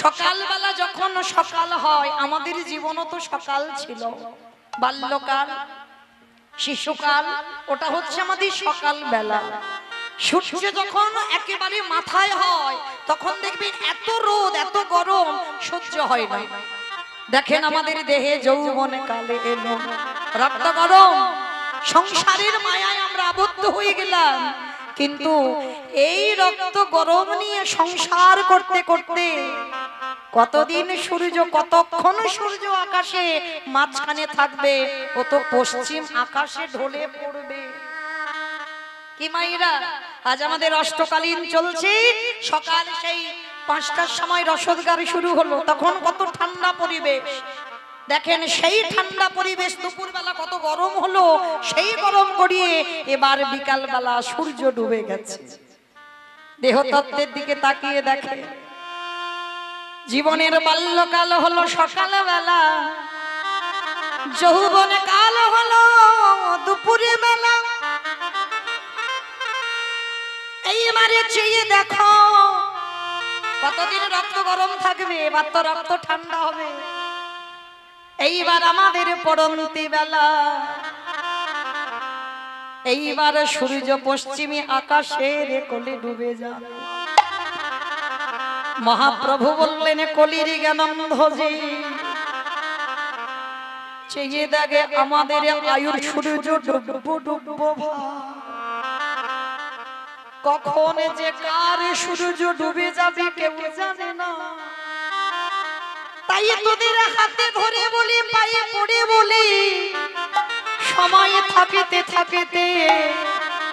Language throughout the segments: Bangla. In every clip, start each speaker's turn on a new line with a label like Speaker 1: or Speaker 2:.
Speaker 1: সকালবেলা যখন সকাল হয়, আমাদের জীবনও তো সকাল ছিল, বাল্যকাল, শিশুকাল, ওটা হচ্ছে আমাদের সকালবেলা। সূর্য যখন একেবারে মাথায় হয়, তখন দেখবেন এত রোদ, এত গরম সহ্য হয় না। দেখেন আমাদের দেহে যৌবন কালে এলো, রক্ত গরম, সংসারের মায়ায় আমরা আবদ্ধ হয়ে গেলাম। কিন্তু এই রক্ত গরম নিয়ে সংসার করতে করতে কতদিন সূর্য, কতক্ষণ সূর্য আকাশে মাঝখানে থাকবে, ও তো পশ্চিম আকাশে ঢলে পড়বে। কি মাইরা, আজ আমাদের অষ্টকালীন চলছে, সকাল সেই 5টার সময় রসদ গাড়ি শুরু হলো, তখন কত ঠান্ডা পরিবেশ। দেখেন সেই ঠান্ডা পরিবেশ দুপুরবেলা কত গরম হলো, সেই গরম গড়িয়ে এবার বিকালবেলা সূর্য ডুবে গেছে। দেহতত্ত্বের দিকে তাকিয়ে দেখে, জীবনের বাল্যকাল হলো সকালবেলা, যৌবন কাল হলো দুপুরে বেলা। এইবারে চেয়ে দেখো কতদিন রক্ত গরম থাকবে, এবার তো রক্ত ঠান্ডা হবে। এইবার আমাদের পড়ন্তি বেলা, এইবার সূর্য পশ্চিমী আকাশের কোলে ডুবে যাবে। মহাপ্রভু বললেন, কলির জ্ঞানন্ধজি চেয়ে দেখে আমাদের আয়ুর সূর্য ডুববো ডুববো, কখন যে কার সূর্য ডুবে যাবে কেউ জানে না। তাই তোদের হাতে ধরে বলি, পায়ে পড়ে বলি, সময় থাকিতে থাকিতে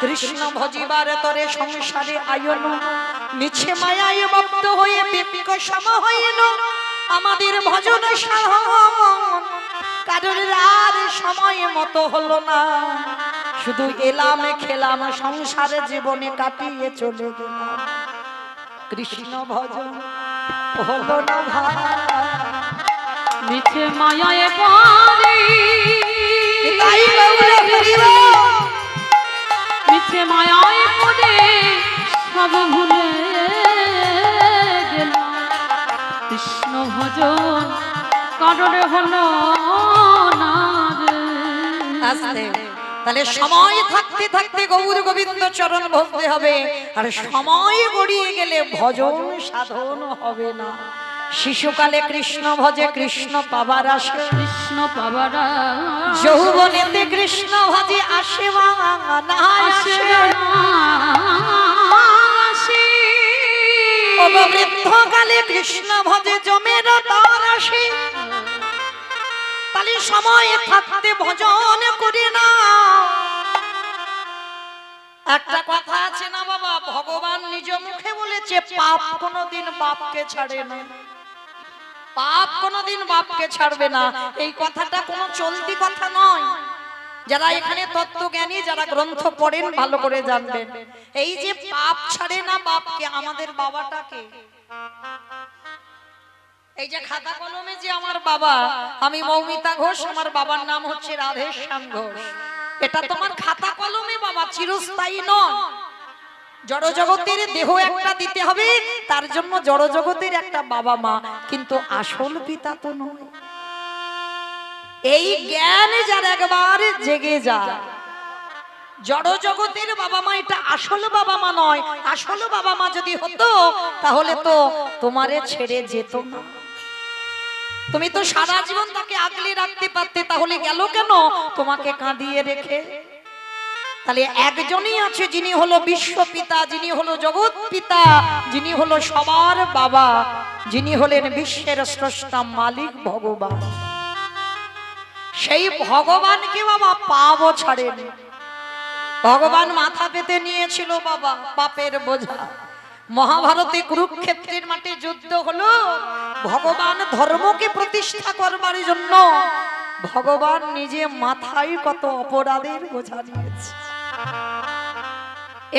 Speaker 1: কৃষ্ণ ভজিবার তরে সংসারে আয়ন, মিছে মায়ায় মত্ত হয়ে বিপিক সম হইল। আমাদের ভজন সাধন কারোর আর সময় মতো হলো না, শুধু এলাম খেলাম, সংসারে জীবনে কাটিয়ে চলে গেলাম। কৃষ্ণ ভজন হলো না ভাই,
Speaker 2: মিছে মায়ায় পড়ে,
Speaker 1: তাই গৌরা ফিরিব,
Speaker 2: মিছে মায়ায় পড়ে সব ভুলে গেলাম। কৃষ্ণ ভজন কারণে হলো না রে।
Speaker 1: আস্তে। তাহলে সময় থাকতে থাকতে গৌর গোবিন্দ চরণ ভজতে হবে, আর সময় গড়িয়ে গেলে ভজন সাধন হবে না। শিশুকালে কৃষ্ণ ভজে কৃষ্ণ পাবার আসে,
Speaker 2: কৃষ্ণ পাবার
Speaker 1: যৌবনেতে কৃষ্ণ ভজে আসে না আসে। বৃদ্ধকালে কৃষ্ণ ভজে জমের তার আসে। তাহলে সময় থাকতে ভজন করে না। একটা কথা আছে না বাবা, ভগবান নিজ মুখে বলেছে, পাপ কোনোদিন বাপকে ছাড়ে না, পাপ কোনোদিন বাপকে ছাড়বে না। এই কথাটা কোনো চলতি কথা নয়। যারা এখানে তত্ত্বজ্ঞানী, যারা গ্রন্থ পড়েন ভালো করে জানবেন, এই যে পাপ ছাড়ে না বাপকে, আমাদের বাবাটাকে, এই যে খাতা কলমে যে আমার বাবা, আমি মৌমিতা ঘোষ, আমার বাবার নাম হচ্ছে রাধেশ্যাম ঘোষ, এটা তোমার খাতা কলমে বাবা, চিরস্থায়ী নয়। জড়জগতের দেহ একটা দিতে হবে, তার জন্য জড়জগতের একটা বাবা মা, কিন্তু আসল পিতা তো নয়। এই জ্ঞান যার একবার জেগে যায়, জড়জগতের বাবা মা এটা আসল বাবা মা নয়। আসল বাবা মা যদি হতো, তাহলে তো তোমারে ছেড়ে যেত না। তুমি তো সারা জীবন তাকে আগলে রাখতে পারতে, তাহলে গেল কেন তোমাকে কাঁদিয়ে রেখে? তাহলে একজনই আছে যিনি হলো বিশ্বপিতা, যিনি হলো জগৎ পিতা, যিনি হলো সবার বাবা, যিনি হলেন বিশ্বের স্রষ্টা মালিক ভগবান। সেই ভগবানকে বাবা পাবো ছাড়েনি। ভগবান মাথা পেতে নিয়েছিল বাবা পাপের বোঝা। মহাভারতে কুরুক্ষেত্রের মাঠে যুদ্ধ হলো, ভগবান ধর্মকে প্রতিষ্ঠা করবার জন্য ভগবান নিজে মাথায় কত অপরাধের বোঝা নিয়েছে।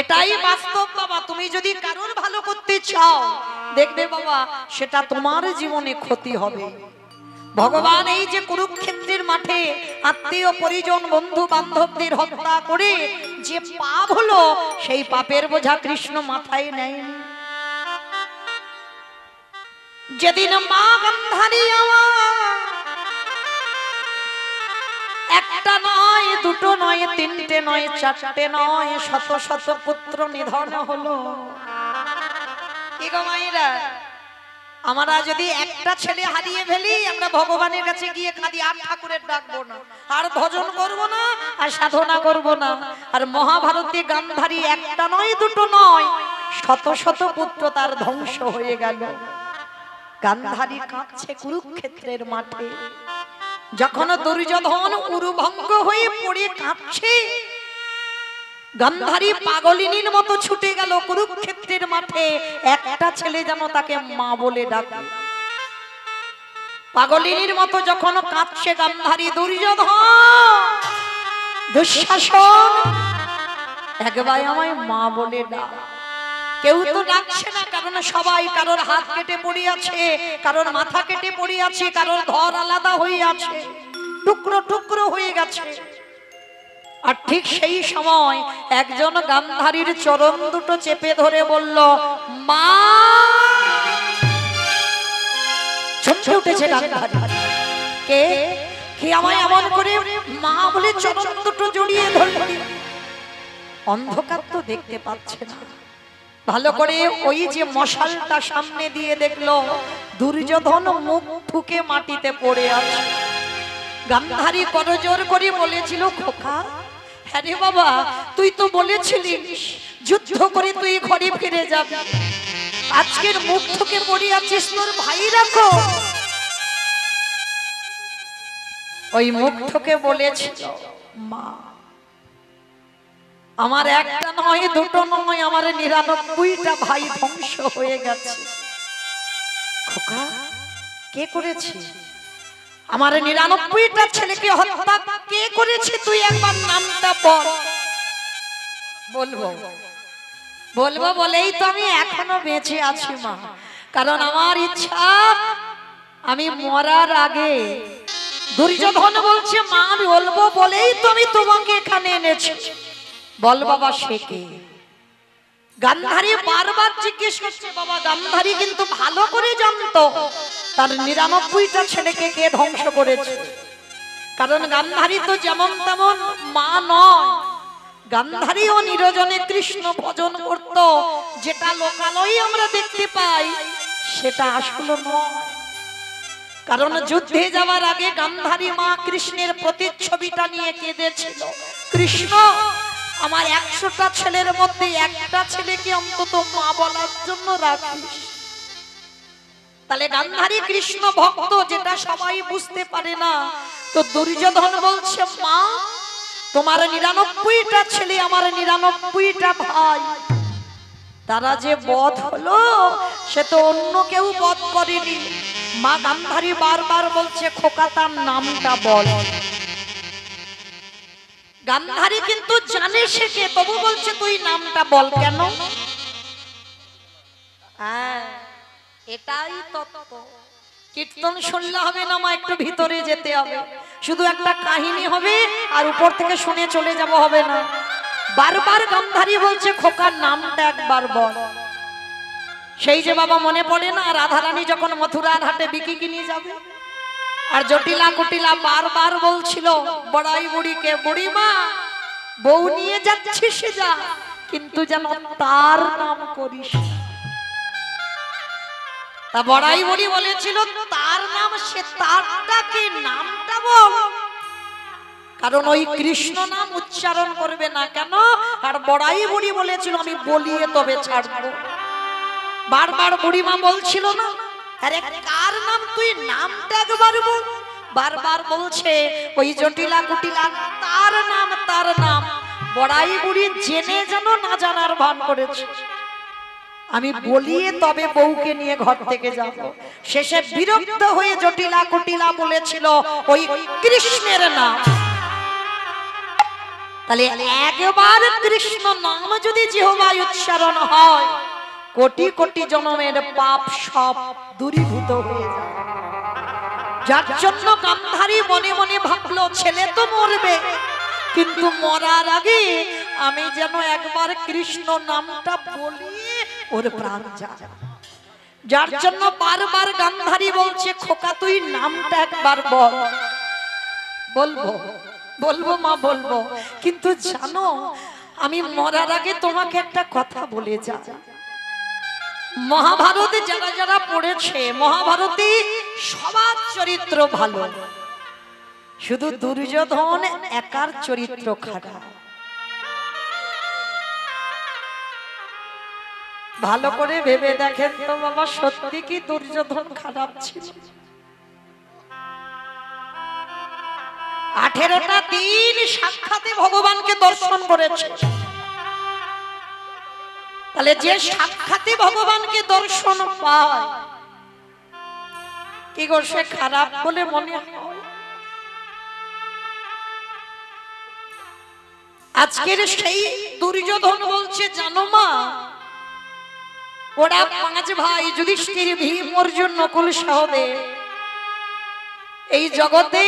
Speaker 1: এটাই বাস্তব বাবা। তুমি যদি কারোর ভালো করতে চাও, দেখবে বাবা সেটা তোমার জীবনে ক্ষতি হবে। ভগবান এই যে কুরুক্ষেত্রের মাঠে আত্মীয় পরিজন বন্ধু বান্ধবদের হত্যা করে যে পাপ হলো, সেই পাপের বোঝা কৃষ্ণ মাথায় নেয়নি। যেদিন মা গান্ধারী আমার একটা নয়, দুটো নয়, তিনটে নয়, চারটে নয়, শত শত পুত্র নিধন হলো। কি গো মায়েরা, আমরা যদি একটা ছেলে হারিয়ে ফেলি, আমরা ভগবানের কাছে গিয়ে কাঁদি, আর ঠাকুরের ডাকবো না, আর ভজন করব না, আর সাধনা করব না। আর মহাভারতে গান্ধারী একটা নয়, দুটো নয়, শত শত পুত্র তার ধ্বংস হয়ে গেল। গান্ধারী কাঁদছে কুরুক্ষেত্রের মাঠে। যখন দুর্যোধন উরুভঙ্গ হয়ে পড়ে কাঁদছে, গান্ধারী পাগলিনীর মতো ছুটে গেল কুরুক্ষেত্রের মাঠে। একটা ছেলে যেন তাকে মা বলে ডাকে। পাগলিনীর মতো যখন কাঁদছে গান্ধারী, দুর্যোধন, দুঃশাসন, একবার আমায় মা বলে ডাক। কেউ তো ডাকছে না, কারণ সবাই কারোর হাত কেটে পড়ে আছে, কারোর মাথা কেটে পড়ে আছে, কারোর ধর আলাদা হয়ে আছে, টুকরো টুকরো হয়ে গেছে। আর ঠিক সেই সময় একজন গান্ধারীর চরণ দুটো চেপে ধরে বলল, মা। চমকে উঠেছে গান্ধারী। কে কে আমায় এমন করে মা বলে চরণ দুটো জড়িয়ে ধরল? অন্ধকার তো দেখতে পাচ্ছে না, ভালো করে ওই যে মশালটা সামনে দিয়ে দেখলো দুর্যোধন মুখ ঠুকে মাটিতে পড়ে আছে। গান্ধারী করজোর করে বলেছিল, খোকা, হ্যাঁ রে বাবা, তুই তো বলেছিলিস যুদ্ধ করে তুই ঘরে ফিরে যাবি, আজকের মুখ ঠুকে পড়ে আছিস, তোর ভাই রাখো। ওই মুখ ঠুকে বলেছিল, মা, আমার একটা নয়, দুটো নয়, আমার 99টা ভাই ধ্বংস হয়ে গেছে। খোকা, কে করেছে? আমার 99টা ছেলেকে হত্যা কে করেছে? তুই একবার নামটা বল। বলবো বলবো বলেই তো আমি এখনো বেঁচে আছি মা, কারণ আমার ইচ্ছা আমি মরার আগে। দুর্যোধন বলছে, মা আমি বলবো বলেই তো আমি তোমাকে এখানে এনেছি। বল বাবা, সে কে? গান্ধারী বারবার জিজ্ঞেস করছে। বাবা গান্ধারী কিন্তু ভালো করে জানতো তার 99টা ছেলেকে কে ধ্বংস করেছে, কারণ গান্ধারী তো যেমন তেমন মা নয়। গান্ধারীও নিরজনে কৃষ্ণ ভজন করত, যেটা লোকালয়ে আমরা দেখতে পাই সেটা আসলে নয়। কারণ যুদ্ধে যাওয়ার আগে গান্ধারী মা কৃষ্ণের প্রতিচ্ছবিটা নিয়ে কেঁদেছিল, কৃষ্ণ আমার 100টা ছেলের মধ্যে একটা ছেলেকে অন্তত মা বলার জন্য রাখিস। তাহলে গান্ধারী কৃষ্ণ ভক্ত, যেটা সবাই বুঝতে পারে না। তো দুর্যোধন বলছে, মা, তোমার 99টা ছেলে, আমার 99টা ভাই, তারা যে বধ হলো সে তো অন্য কেউ বধ করেনি। মা গান্ধারী বারবার বলছে, খোকা তার নামটা বল। গান্ধারী কিন্তু জানে সে কে, তবু বলছে তুই নামটা বল। কেন? এটাই তত্ত্ব। কীর্তন শুনলে হবে না মা, একটু ভিতরে যেতে হবে। শুধু একটা কাহিনী হবে আর উপর থেকে শুনে চলে যাব হবে না। বারবার গান্ধারী বলছে, খোকার নামটা একবার বল। সেই যে বাবা মনে পড়ে না, রাধারানী যখন মথুরার হাটে বিকি কিনে যাবে, আর জটিলা কুটিলা বারবার বলছিল বড়াই বুড়িকে, বুড়ি মা, বউ নিয়ে যাচ্ছিস যা, কিন্তু যেন তার নাম করিস। তা বড়াই বুড়ি বলেছিল, তার নাম, সে তারটাকে নামটা বল, কারণ ওই কৃষ্ণ নাম উচ্চারণ করবে না। কেন? আর বড়াই বুড়ি বলেছিল, আমি বলিয়ে তবে ছাড়বো। বারবার বুড়িমা বলছিল না, আরে কার নাম, তুই নামটা একবার বল। বারবার বলছে ওই জটিলা কুটিলা, তার নাম, তার নাম। বড়াই বুড়ি জেনে যেন না জানার ভান করেছে, আমি বলিয়ে তবে বউকে নিয়ে ঘর থেকে যাব। শেষে বিরক্ত হয়ে জটিলা কুটিলা বলেছিল ওই কৃষ্ণের নাম। তাহলে একবার কৃষ্ণ নাম যদি জিহ্বায় উচ্চারণ হয়, কোটি কোটি জন্মের পাপ সব দূরীভূত হয়ে যায়। যার জন্য গান্ধারী মনে মনে ভাবলো, ছেলে তো মরবে, কিন্তু মরার আগে আমি যেন একবার কৃষ্ণ নামটা বলি, ওর প্রাণ যায়। যার জন্য বারবার গান্ধারী বলছে খোকা তুই নামটা একবার বল। বলবো বলবো মা বলবো, কিন্তু জানো আমি মরার আগে তোমাকে একটা কথা বলে যা। মহাভারতে যারা যারা পড়েছে, মহাভারতে সবার চরিত্র ভালো, শুধু দুর্যোধন একার চরিত্র খারাপ। ভালো করে ভেবে দেখেন তো বাবা, সত্যি কি দুর্যোধন খারাপ ছিল? 18টা দিন সাক্ষাতে ভগবানকে দর্শন করেছে, তাহলে যে সাক্ষাতে ভগবানকে দর্শন পায় কি গো সে খারাপ বলে মনে হয়? আজকের সেই দুর্যোধন বলছে জানো মা, ওরা 5 ভাই যুধিষ্ঠির, ভীম, অর্জুন, নকুল, সহদেব, এই জগতে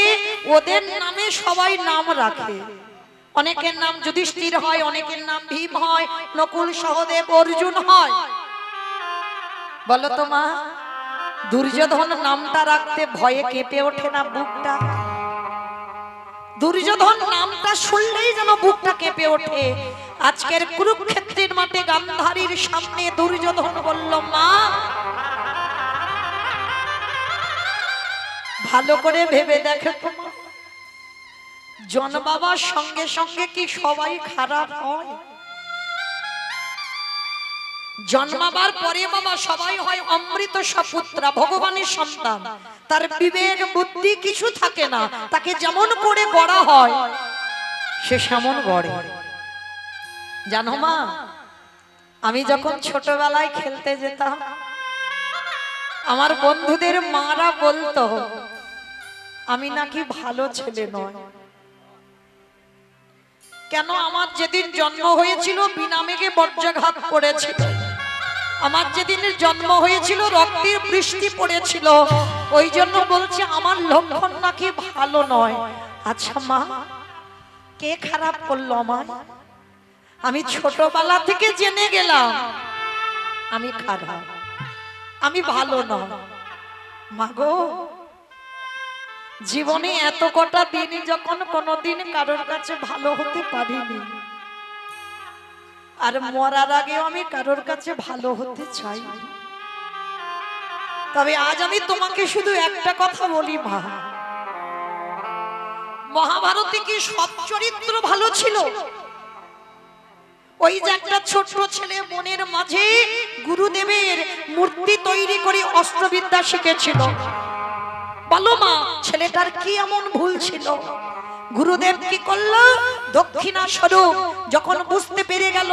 Speaker 1: ওদের নামে সবাই নাম রাখে। অনেকের নাম যুধিষ্ঠির হয়, অনেকের নাম ভীম হয়, নকুল, সহদেব, অর্জুন হয়। বলো তো মা, দুর্যোধন নামটা রাখতে ভয়ে কেঁপে ওঠে না বুকটা? দুর্যোধন নামটা শুনলেই যেন বুকটা কেঁপে ওঠে। আজকের কুরুক্ষেত্রের মাঠে গান্ধারীর সামনে দুর্যোধন বলল মা, ভালো করে ভেবে দেখো তো মা, জন্মাবার সঙ্গে সঙ্গে কি সবাই খারাপ হয়? জন্মাবার পরে বাবা সবাই হয় অমৃত সপুত্রা, ভগবানের সন্তান। তার বিবেক বুদ্ধি কিছু থাকে না, তাকে যেমন করে গড়া হয় সে সেমন গড়ে। জানো মা, আমি যখন ছোটবেলায় খেলতে যেতাম, আমার বন্ধুদের মারা বলতো আমি নাকি ভালো ছেলে নয়। কেন? আমার যেদিন জন্ম হয়েছিল বিনা মেঘে বজ্রাঘাত পড়েছিল, আমার যেদিন জন্ম হয়েছিল রক্তের বৃষ্টি পড়েছিল, ওই জন্য বলছে আমার লক্ষণ নাকি ভালো নয়। আচ্ছা মা, কে খারাপ করলো আমার? আমি ছোটবেলা থেকে জেনে গেলাম আমি খারাপ, আমি ভালো নয়। মাগো, জীবনে এত কটা দিন যখন কোনোদিন কারোর কাছে ভালো হতে পারিনি, আর মরার আগেও আমি কারোর কাছে ভালো হতে চাই। তবে আজ আমি তোমাকে শুধু একটা কথা বলি মা, মহাভারতে কি সব চরিত্র ভালো ছিল? ওই যে একটা ছোট ছেলে মনের মাঝে গুরুদেবের মূর্তি তৈরি করে অস্ত্রবিদ্যা শিখেছিল, বলো মা ছেলেটার কি এমন ভুল ছিল? গুরুদেব কি করলো? দক্ষিণা স্বরূপ যখন বুঝতে পেরে গেল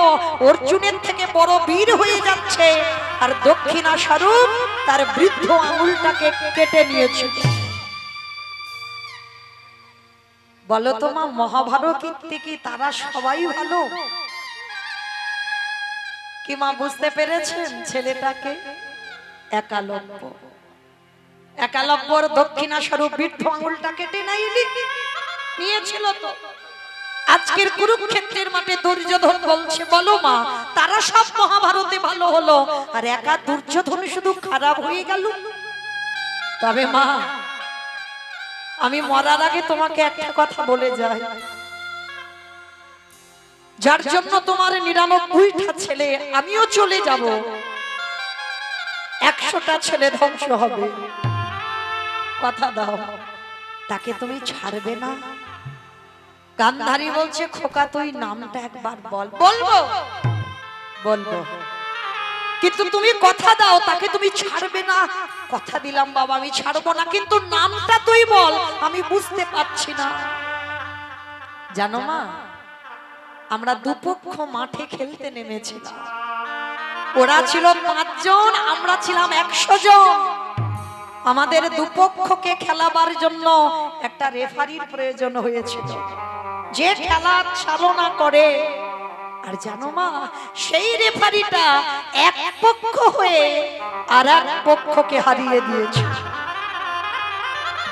Speaker 1: অর্জুনের থেকে বড় বীর হয়ে যাচ্ছে, আর দক্ষিণা স্বরূপ তার বৃদ্ধ আঙুলটাকে কেটে নিয়েছিল। বলো তো মা, মহাভারত কি তারা সবাই ভালো? কি মা বুঝতে পেরেছেন ছেলেটাকে? একালব্য, একালব্যর দক্ষিণা স্বরূপ বৃদ্ধ আঙুলটা কেটে নিয়েছিল। তো আজকের কুরুক্ষেত্রের মাঠে দুর্যোধন বলছে বলো মা, তারা সব মহাভারতে ভালো হলো আর একা দুর্যোধন শুধু খারাপ হয়ে গেল? তবে মা, আমি মরার আগে তোমাকে একটা কথা বলে যাই, যার জন্য তোমার 99টা ছেলে, আমিও চলে যাব, 100টা ছেলে ধ্বংস হবে, কথা দাও তাকে তুমি ছাড়বে না? গান্ধারী বলছে খোকা তুই নামটা একবার বল। বলবো বলবো, কিন্তু তুমি কথা দাও তাকে তুমি ছাড়বে না। কথা দিলাম বাবা আমি ছাড়বো না, কিন্তু নামটা তুই বল, আমি বুঝতে পারছি না। জানো মা, আমরা দুপক্ষ মাঠে খেলতে নেমেছিলাম, ওরা ছিল 5 জন, আমরা ছিলাম 100 জন। আমাদের দুপক্ষকে খেলাবার জন্য একটা রেফারির প্রয়োজন হয়েছিল, যে খেলা চালনা করে। আর জানো মা, সেই রেফারিটা এক পক্ষ হয়ে আর এক পক্ষকে হারিয়ে দিয়েছে।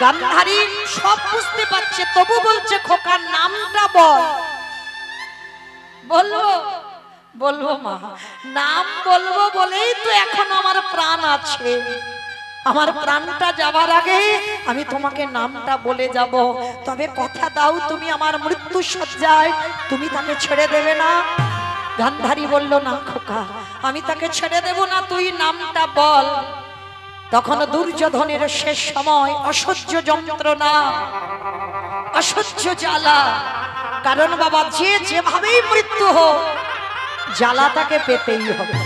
Speaker 1: গান্ধারী সব বুঝতে পারছে, তবু বলছে খোকার নামটা বল। বললো বলবো মা, নাম বলবো বলেই তো এখন আমার প্রাণ আছে। আমার প্রাণটা যাবার আগে আমি তোমাকে নামটা বলে যাব। তবে কথা দাও, তুমি আমার মৃত্যু সজ্জায় তুমি তাকে ছেড়ে দেবে না? গান্ধারী বলল, না খোকা, আমি তাকে ছেড়ে দেব না, তুই নামটা বল। তখন দুর্যোধনের শেষ সময়, অসহ্য যন্ত্রণা, অসহ্য জ্বালা। কারণ বাবা, যে যেভাবেই মৃত্যু হোক, জ্বালা তাকে পেতেই হবে।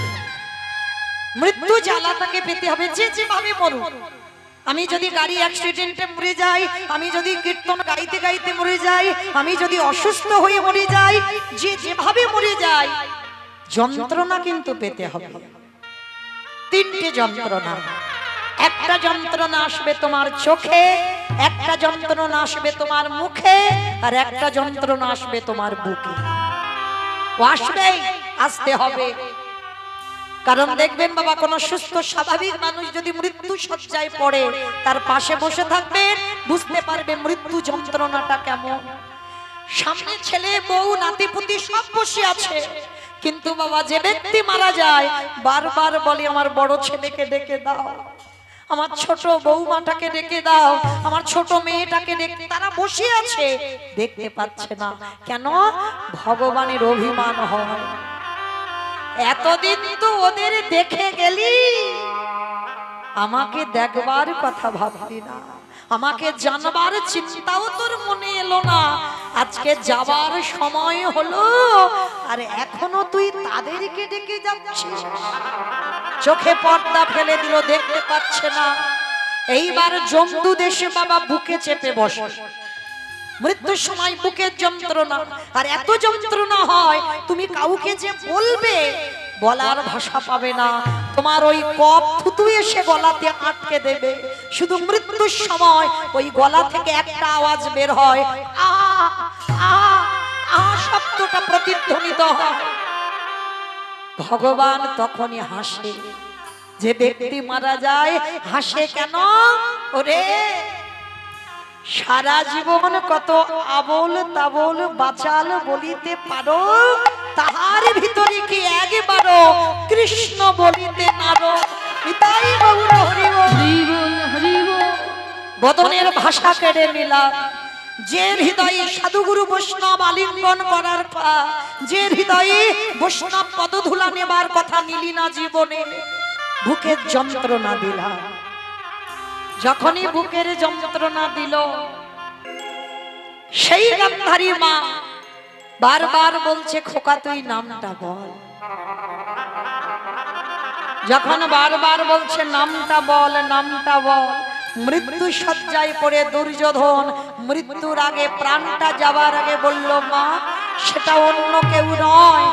Speaker 1: মৃত্যু জ্বালা তাকে পেতে হবে, যে যেভাবে মরুক। আমি যদি গাড়ি অ্যাক্সিডেন্টে মরে যাই, আমি যদি কীর্তন গাইতে গাইতে মরে যাই, আমি যদি অসুস্থ হয়ে মরে যাই, যে যেভাবে মরে যাই, যন্ত্রণা কিন্তু পেতে হবে। তিনটে যন্ত্রণা। একটা যন্ত্রণা আসবে তোমার চোখে, একটা যন্ত্রণা আসবে তোমার মুখে, আর একটা যন্ত্রণা আসবে তোমার বুকে। ও আসবেই, আসতে হবে। কারণ দেখবেন বাবা, কোন সুস্থ স্বাভাবিক মানুষ যদি মৃত্যু শয্যায় পড়ে, তার পাশে বসে থাকবেন, বুঝতে পারবে মৃত্যু যন্ত্রণাটা কেমন। সামনে ছেলে বউ নাতিপুতি সব বসে আছে, কিন্তু বাবা যে ব্যক্তি মারা যায়, বারবার বলে আমার বড় ছেলেকে ডেকে দাও, আমার ছোট বৌমাটাকে ডেকে দাও, আমার ছোট মেয়েটাকে ডেকে। তারা বসে আছে, দেখতে পাচ্ছে না কেন? ভগবানের অভিমান হয়, এতদিন তো ওদের দেখে গেলি, আমাকে দেখবার কথা ভাবলি না, আমাকে জানবার চিন্তাও তোর মনে এলো না। আজকে যাবার সময় হলো, আর এখনো তুই তাদেরকে ডেকে যাচ্ছিস। চোখে পর্দা ফেলে দিল, দেখতে পাচ্ছে না। এইবার জম্বু দেশে বাবা বুকে চেপে বসে। মৃত্যুর সময় বুকের যন্ত্রণা, আর এত যন্ত্রণা হয়, তুমি কাউকে যে বলবে, বলার ভাষা পাবে না। তোমার ওই কফ থুতু এসে গলাতে আটকে দেবে। শুধু মৃত্যুর সময় ওই গলা থেকে একটা আওয়াজ বের হয়, আ আ আ শব্দটা প্রতিধ্বনিত হয়। ভগবান তখনই হাসে। যে ব্যক্তি মারা যায় হাসে কেন? ওরে, সারা জীবন কত আবল তাবল বাচাল বলিতে পারো, তাহার ভিতরে কি একবারও কৃষ্ণ বলিতে পারো? পিতাই গৌর হরি বল,
Speaker 2: হরি বল।
Speaker 1: বদনের ভাষা কেড়ে নিলাম। যে হৃদয়ে সাধুগুরু বৈষ্ণব আলিঙ্গন করার কথা, যে হৃদয়ে বৈষ্ণব পদধূলা নেবার কথা নিলি না জীবনে, বুকের যন্ত্রণা দিলা। যখনই বুকের যন্ত্রণা দিল, সেই গান্ধারী মা বারবার বলছে, খোকা তুই নামটা বল। যখন বারবার বলছে নামটা বল, নামটা বল, মৃত্যু শয্যায় পড়ে দুর্যোধন মৃত্যুর আগে, প্রাণটা যাবার আগে বলল, মা সেটা অন্য কেউ নয়,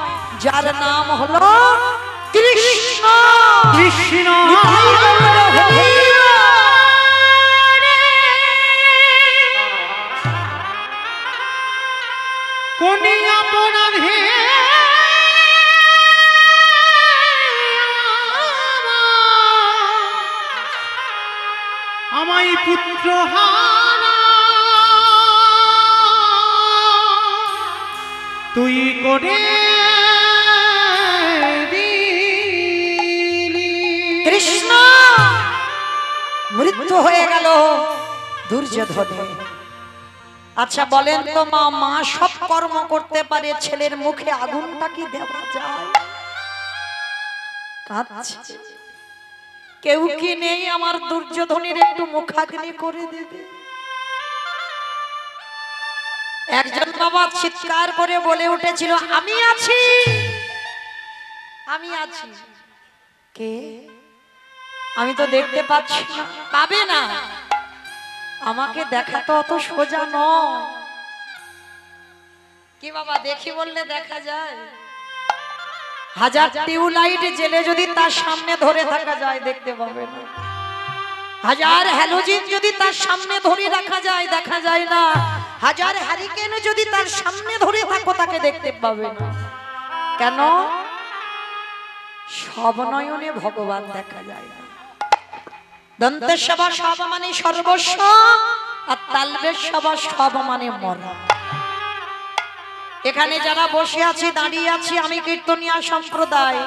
Speaker 1: যার নাম হলো কৃষ্ণ।
Speaker 2: কৃষ্ণ কোনে আপনারে আমায় পুত্র হারা তুই করে দিলি।
Speaker 1: কৃষ্ণ মৃত্যু হয়ে গেল দুর্যোধনের। আচ্ছা বলেন তো মা, মা সব কর্ম করতে পারে, ছেলের মুখে আগুনটা কি দেওয়া যায়? কাঁদছে। কেউ কি নেই আমার দুর্যোধনের একটু মুখাগ্নি করে দেবে? একজন বাবা চিৎকার করে বলে উঠেছিল, আমি আছি, আমি আছি। কে? আমি তো দেখতে পাচ্ছি না। পাবে না, আমাকে দেখা তো অত সোজা নয়। কি বাবা, দেখি বললে দেখা যায়? হাজার টিউবলাইট জেলে যদি তার সামনে ধরে থাকা যায়, দেখতে পাবে না। হাজার হ্যালোজিন যদি তার সামনে ধরে রাখা যায়, দেখা যায় না। হাজার হ্যারিকেন যদি তার সামনে ধরে থাকো, তাকে দেখতে পাবে না। কেন? সব নয়নে ভগবান দেখা যায় না। দন্তেশ্বর সব মানে সর্বস্ব, আর তালবেশ্বর সব মানে মরণ। এখানে যারা বসে আছি দাঁড়িয়ে আছি আমি কীর্তনিয়া সম্প্রদায়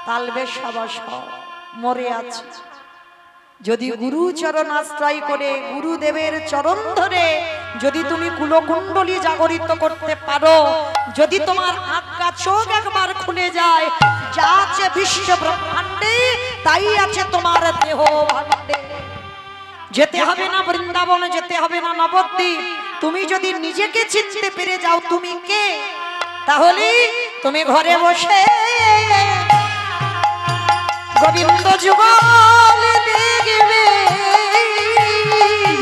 Speaker 1: তালবেশ সবাস মরে আছি। যদি গুরু চরণ আশ্রয় করে গুরুদেবের চরণ ধরে যদি তুমি কুলকুণ্ডলী জাগরিত করতে পারো, যদি তোমার আজ্ঞা চোখ একবার খুলে যায়, যা আছে বিশ্ব ব্রহ্মাণ্ডে তাই আছে তোমার দেহ ভাণ্ডে। যেতে হবে না বৃন্দাবনে, যেতে হবে না নবদ্বীপ। তুমি যদি নিজেকে চিনতে পেরে যাও তুমি কে, তাহলে তুমি ঘরে বসে গোবিন্দ যুগল দেখবে।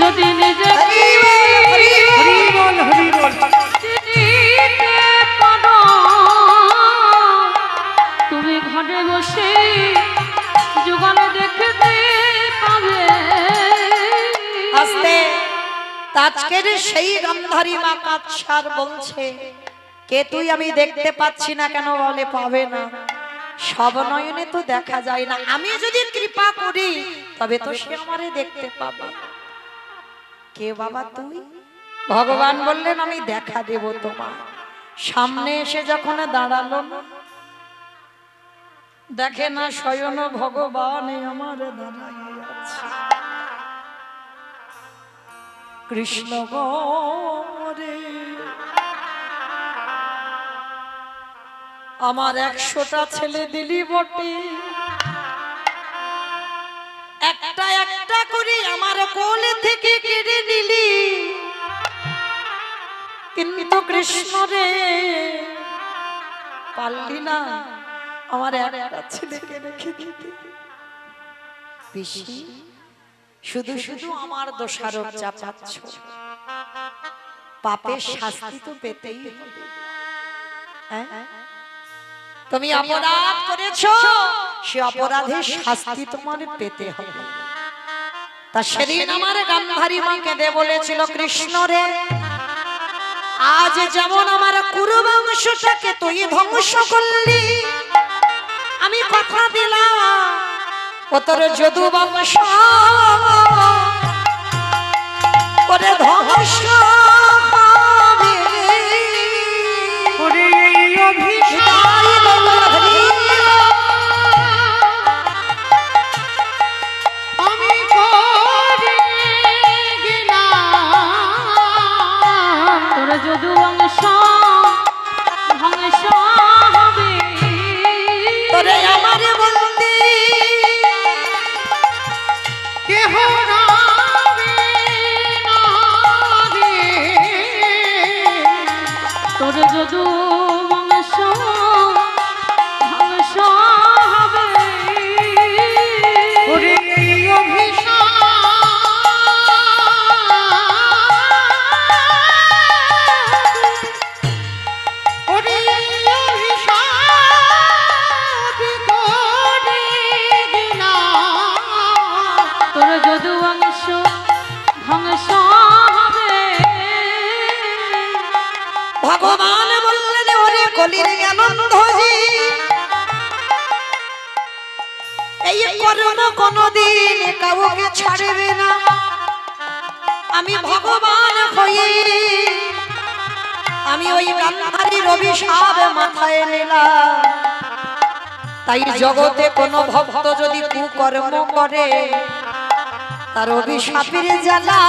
Speaker 2: যদি নিজেকে চিনতে পারো, তুমি ঘরে বসে যুগল দেখতে পাবে।
Speaker 1: আস্তে আজকের সেই গান্ধারী মা কাছার বলছে, কে তুই? আমি দেখতে পাচ্ছি না কেন? বলে পাবে না, সব নয়নে তো দেখা যায় না, আমি যদি কৃপা করি তবে তো সে আমারে দেখতে পাবে। কে বাবা তুই? ভগবান বললেন আমি দেখা দেব তোমার। সামনে এসে যখন দাঁড়ালো, দেখে না স্বয়ং ভগবান আমার দাঁড়াইয়া আছে। কৃষ্ণ গরে আমার 100টা ছেলে দিলি বটে, একটা একটা করে আমার কোলে থেকে কেড়ে নিলি, কিন্তু কৃষ্ণ রে পারলি না আমার একটা ছেলেকে রেখে দিতে। পিসি শুধু শুধু আমার দোষারোপ চাপাচ্ছ, পাপের শাস্তি তো পেতেই হবে। তুমি অপরাধ করেছো, সে অপরাধের শাস্তি তোমার পেতে হবে। তা সেদিন আমার গান্ধারী মা কেঁদে বলেছিল, কৃষ্ণ রে আজ যেমন আমার কুরু বংশটাকে তুই ধ্বংস করলি, আমি কথা দিলাম ও তোর যদু বংশ ওরে ধ্বংস হবে। ওরে এই অভিশাপ
Speaker 2: আমি করে গেলাম, তোর যদু বংশ ধ্বংস হবে।
Speaker 1: তোরে আমার বলতে
Speaker 2: কেহ রবে না রে, তোর যদু বংশ ধ্বংস হবে। ওরে এই অভিশাপ করে গেলাম, তোর যদু বংশ ধ্বংস হবে।
Speaker 1: ভগবান বললেন, ওরে কলির জ্ঞানন্ধজি, এই কর্ম কোনদিন কাউকে ছাড়বে না। আমি ভগবান হয়ে আমি ওই গান্ধারীর অভিশাপ মাথায় নিলাম। তাই জগতে কোনো ভক্ত যদি কুকর্ম করে তার অভিশাপের জ্বালা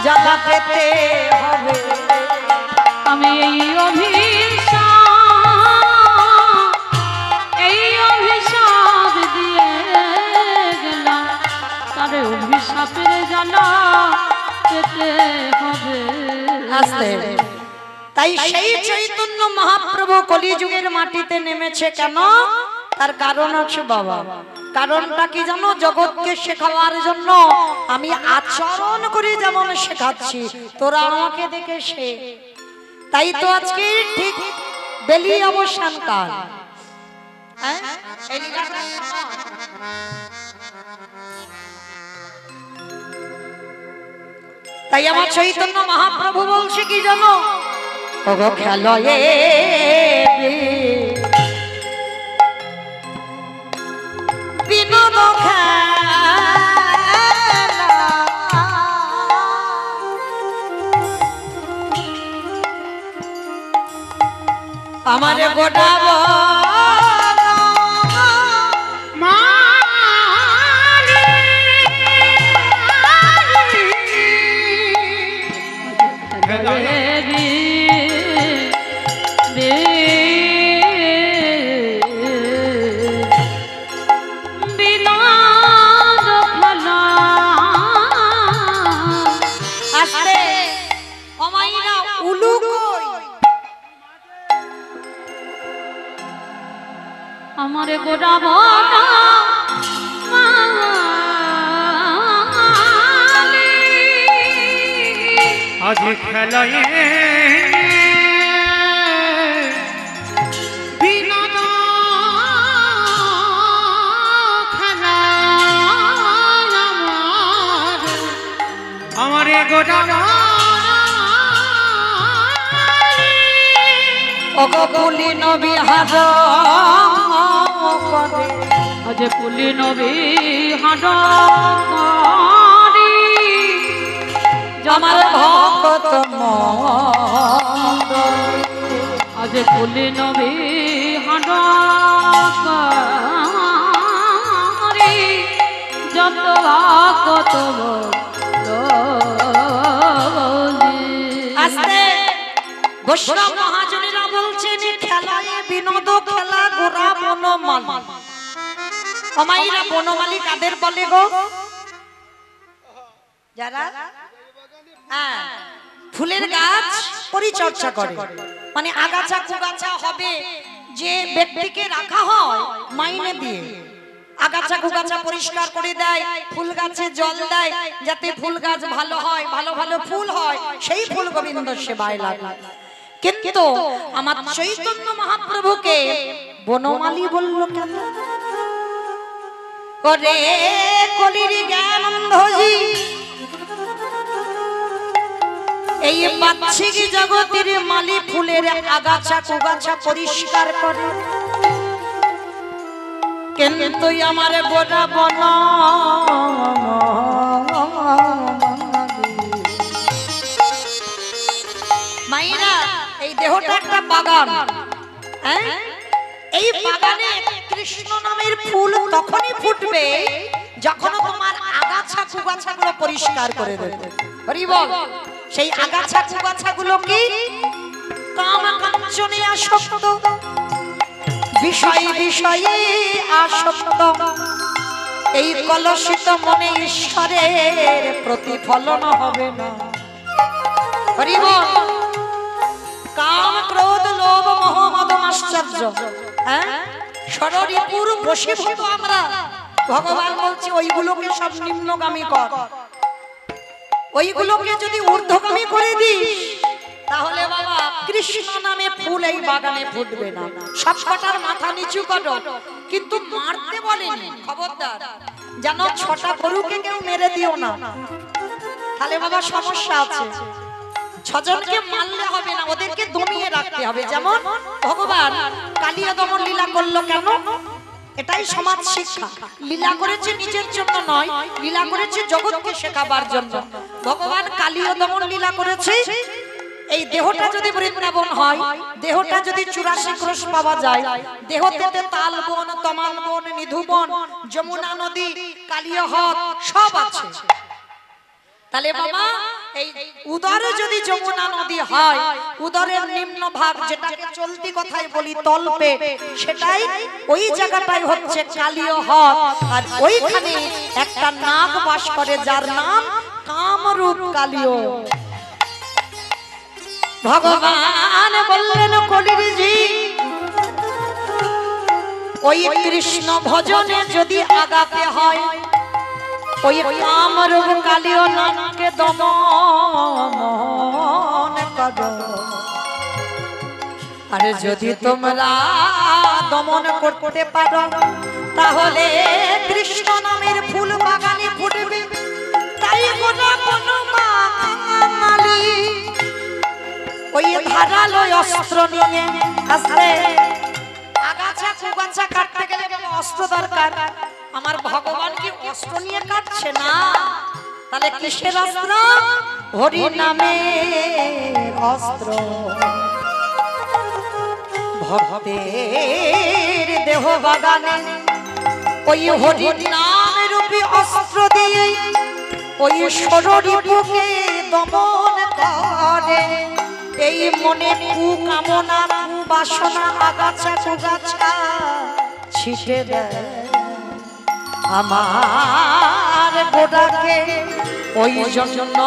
Speaker 1: জ্বালা পেতে হবে।
Speaker 2: আমি এই অভিশাপ দিয়ে গেলাম, তার অভিশাপের জ্বালা পেতে হবে।
Speaker 1: আস্তে তাই সেই চৈতন্য মহাপ্রভু কলিযুগের মাটিতে নেমেছে কেন? তার কারণ আছে বাবা। কারণটা কি জানো? জগৎকে শেখাবার জন্য। আমি আচরণ করে যেমন শেখাচ্ছি, তোরা আমাকে দেখে শেখ। তাই তো আজকে ঠিক বেলি অবসান কাল। তাই আমার চৈতন্য মহাপ্রভু বলছে কি জানো? ওগো খেলয়ে বিনোদ খেলা গোটাব
Speaker 2: আমারে গোড়াব
Speaker 3: আজ খেলায় বিনোদ খেলা আমারে গোড়াব
Speaker 1: ওগো পুলি নবী হাজ
Speaker 2: আজ পুলি নবী হাড
Speaker 1: আমার ভক্ত
Speaker 2: আজ পুলি নবী হাড যত কত
Speaker 1: আস্তে বৈষ্ণব মহাজনেরা বলছেন খেলায় বিনোদ খেলা গোরা বনমালী অমাইরা বনমালী কাদের বলে গো যারা ফুলের গাছ পরিচর্যা করে মানে আগাছা কুগাছা হবে যে ব্যক্তিকে রাখা হয় মাইনে দিয়ে আগাছা কুগাছা পরিষ্কার করে দেয় ফুল গাছে জল দেয় যাতে ফুল গাছ ভালো হয় ভালো ভালো ফুল হয় সেই ফুল গোবিন্দ সেবায় লাগে কিন্তু আমার চৈতন্য মহাপ্রভুকে বনমালী বলল কেন করে কলির জ্ঞানন্ধজি এই বাচ্চিক জগতের মালি ফুলের আগাছা কুগাছা পরিষ্কার করে কিন্তু আমার গোটা বন মাইরা এই দেহটা একটা বাগান এই বাগানে কৃষ্ণ নামের ফুল তখনই ফুটবে যখন তোমার আগাছা কুগাছা গুলো পরিষ্কার করে দেবে হরি বল সেই আগাছা কুগাছা গুলো কি কাম কাঞ্চনে আসক্ত বিষয় বিষয়ে আসক্ত এই কলুষিত মনে ঈশ্বরের প্রতিফলন হবে না হরি বল কাম ক্রোধ লোভ মোহ মদ আশ্চর্য ষড়রিপুর বশীভূত আমরা ভগবান বলছে ওইগুলোকে সব নিম্নগামী কর ওইগুলোকে যদি ঊর্ধ্বগামী করে দিস তাহলে বাবা কৃষ্ণ নামে ফুল এই বাগানে ফুটবে না সব কটার মাথা নিচু করো কিন্তু মারতে বলেনি খবরদার যেন ছটা গরুকে কেউ মেরে দিও না তাহলে বাবা সমস্যা আছে ছজনকে মারলে হবে না ওদেরকে দমিয়ে রাখতে হবে যেমন ভগবান কালিয়া দমন লীলা করলো কেন এটাই সমাজ শিক্ষা লীলা করেছে নিজের জন্য নয় লীলা করেছে জগৎকে শেখাবার জন্য ভগবান কালিয়া দমন লীলা করেছে এই দেহটা যদি বৃন্দাবন হয় দেহটা যদি 84 ক্রোশ পাওয়া যায় দেহতে তালবন তমালবন নিধুবন যমুনা নদী কালিয়া হ্রদ সব আছে তাহলে বাবা এই উদরে যদি যমুনা নদী হয় উদরের নিম্ন ভাগ যেটাকে চলতি কথায় বলি তলপে সেটাই ওই জায়গাটাই হচ্ছে কালিয়া হ্রদ আর ওইখানে একটা নাগ বাস করে যার নাম কামরূপ কালিয়া ভগবান বললেন কলির জি ওই কৃষ্ণ ভজনে যদি আগাতে হয় ওই কামরূপ কালিয়া নামকে দমন করো আরে যদি তোমরা দমন করতে পারো তাহলে কৃষ্ণ নামের ফুল বাগানে ফুটবে তাই গোটা বনমালী ওই ধারালো অস্ত্র নিয়ে আসলে আগাছা কুগাছা কাটতে গেলে অস্ত্র দরকার আমার ভগবান কি অস্ত্র নিয়ে কাটছে না তাহলে কিসের অস্ত্র হরি নামের অস্ত্র ভক্তের দেহ বাগানে ওই হরি নাম রূপী অস্ত্র দিয়ে ওই ষড়রিপুকে দমন করে। এই মনে কুকামনা কুবাসনা আগাছা কুগাছা ছিটে দেয় আমার গোড়াকে। ওই জন্য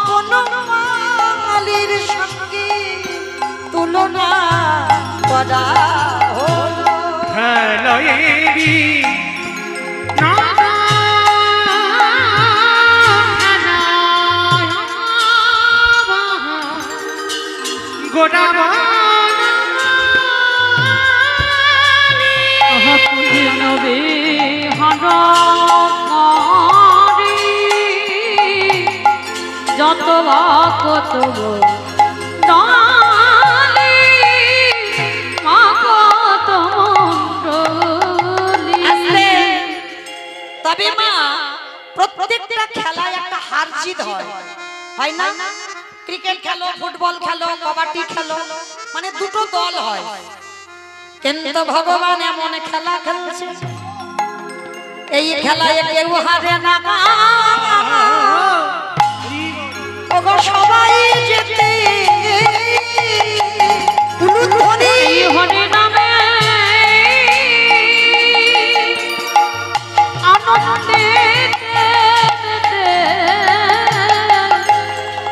Speaker 1: বনমালীর সঙ্গে তুলনা করা হলো।
Speaker 3: খেলাইবি নানা গোটা
Speaker 2: নবে হারি যত বা কত ডালি মা কত মণ্ডলী।
Speaker 1: তবে মা প্রত্যেকটা খেলায় একটা হার জিত হয় না? ক্রিকেট খেলো, ফুটবল খেলো, কবাডি খেলো, মানে দুটো দল হয়। কিন্তু ভগবান এমন খেলা খেলছে এই খেলায় কেউ হারে না। ওগো সবাই যেতে
Speaker 2: এই হরি নামে আনন্দে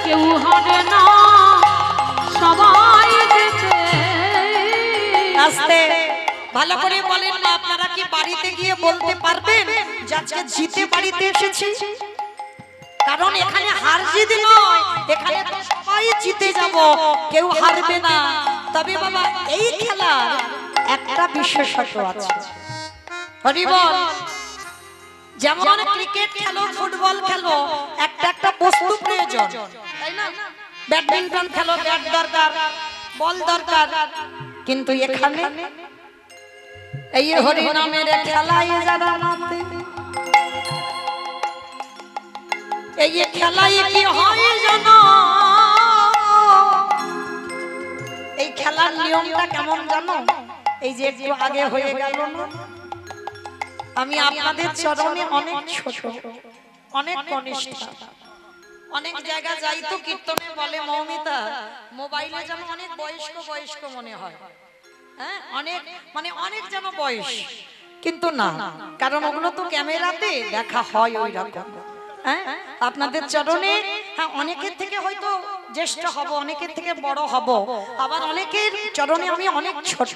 Speaker 2: কেউ হারে না সবাই যেতে।
Speaker 1: আস্তে ভালো করে বলেন না, আপনারা কি বাড়িতে গিয়ে বলতে পারবেন যে আজকে জিতে বাড়িতে এসেছি? কারণ এখানে হার জিত নয়, এখানে তো সবাই জিতে যাব, কেউ হারবে না। তবে বাবা এই খেলার একটা বিশেষত্ব আছে। হরি বল। যেমন ক্রিকেট খেলো, ফুটবল খেলো, একটা একটা বস্তু প্রয়োজন, তাই না? ব্যাডমিন্টন খেলো, ব্যাট দরকার, বল দরকার। কিন্তু এখানে এই হরি নামের খেলায় যারা মাতে, এই খেলায় কি হয় জানো? এই খেলার নিয়মটা কেমন জানো? এই যে একটু আগে হয়ে গেল না, আমি আপনাদের চরণে অনেক ছোট, অনেক কনিষ্ঠ। অনেক জায়গা যাই তো কীর্তনে বলে মৌমিতা মোবাইলে যেন অনেক বয়স্ক বয়স্ক মনে হয়, হ্যাঁ অনেক মানে অনেক যেন বয়স, কিন্তু না, কারণ ওগুলো তো ক্যামেরাতে দেখা হয় ওই রকম। হ্যাঁ আপনাদের চরণে হ্যাঁ অনেকের থেকে হয়তো জ্যেষ্ঠ হব, অনেকের থেকে বড় হব, আবার অনেকের চরণে আমি অনেক ছোট,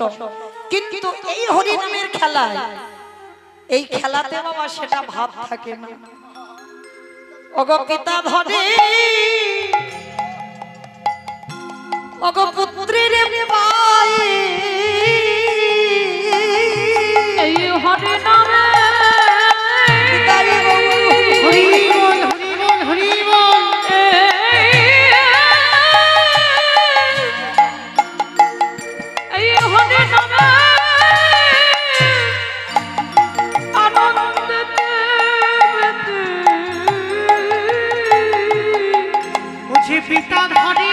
Speaker 1: কিন্তু এই হরিনামের খেলায় এই খেলাতে বাবা সেটা ভাব থাকে না। ওগো পিতা ধরে ওগো পুত্রের পায়ে
Speaker 2: এই হরি নামে
Speaker 3: হরি বল হরি বল হরি বল।
Speaker 2: এই হরি নামে আনন্দেতে
Speaker 3: বুঝি পিতা ধরে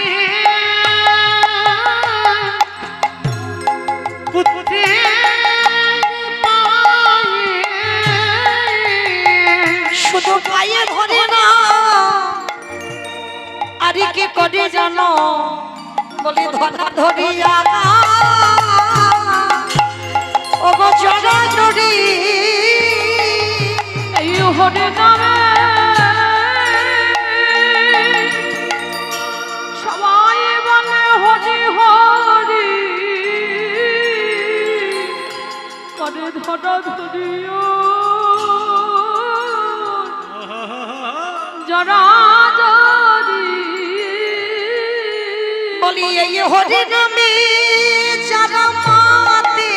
Speaker 1: শুধু পায়ে ধরে না, আর কি করে জানো? বলি ধরা ধরিয়া ওগো জড়া জড়ি
Speaker 2: এই হরি নামে সবাই বলে হরি হরি করে ধরা ধরিও জরা জরি।
Speaker 1: বলি এই হরি নামে যারা মাতে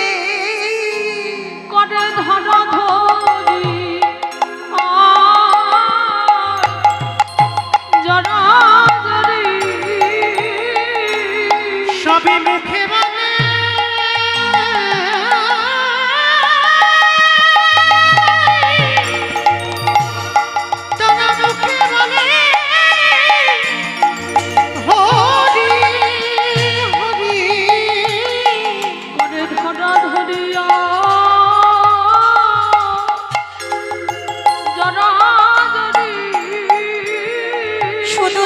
Speaker 2: করে ধরা ধরি জরা জরি।
Speaker 3: সবে মুখে বলে হরি হরি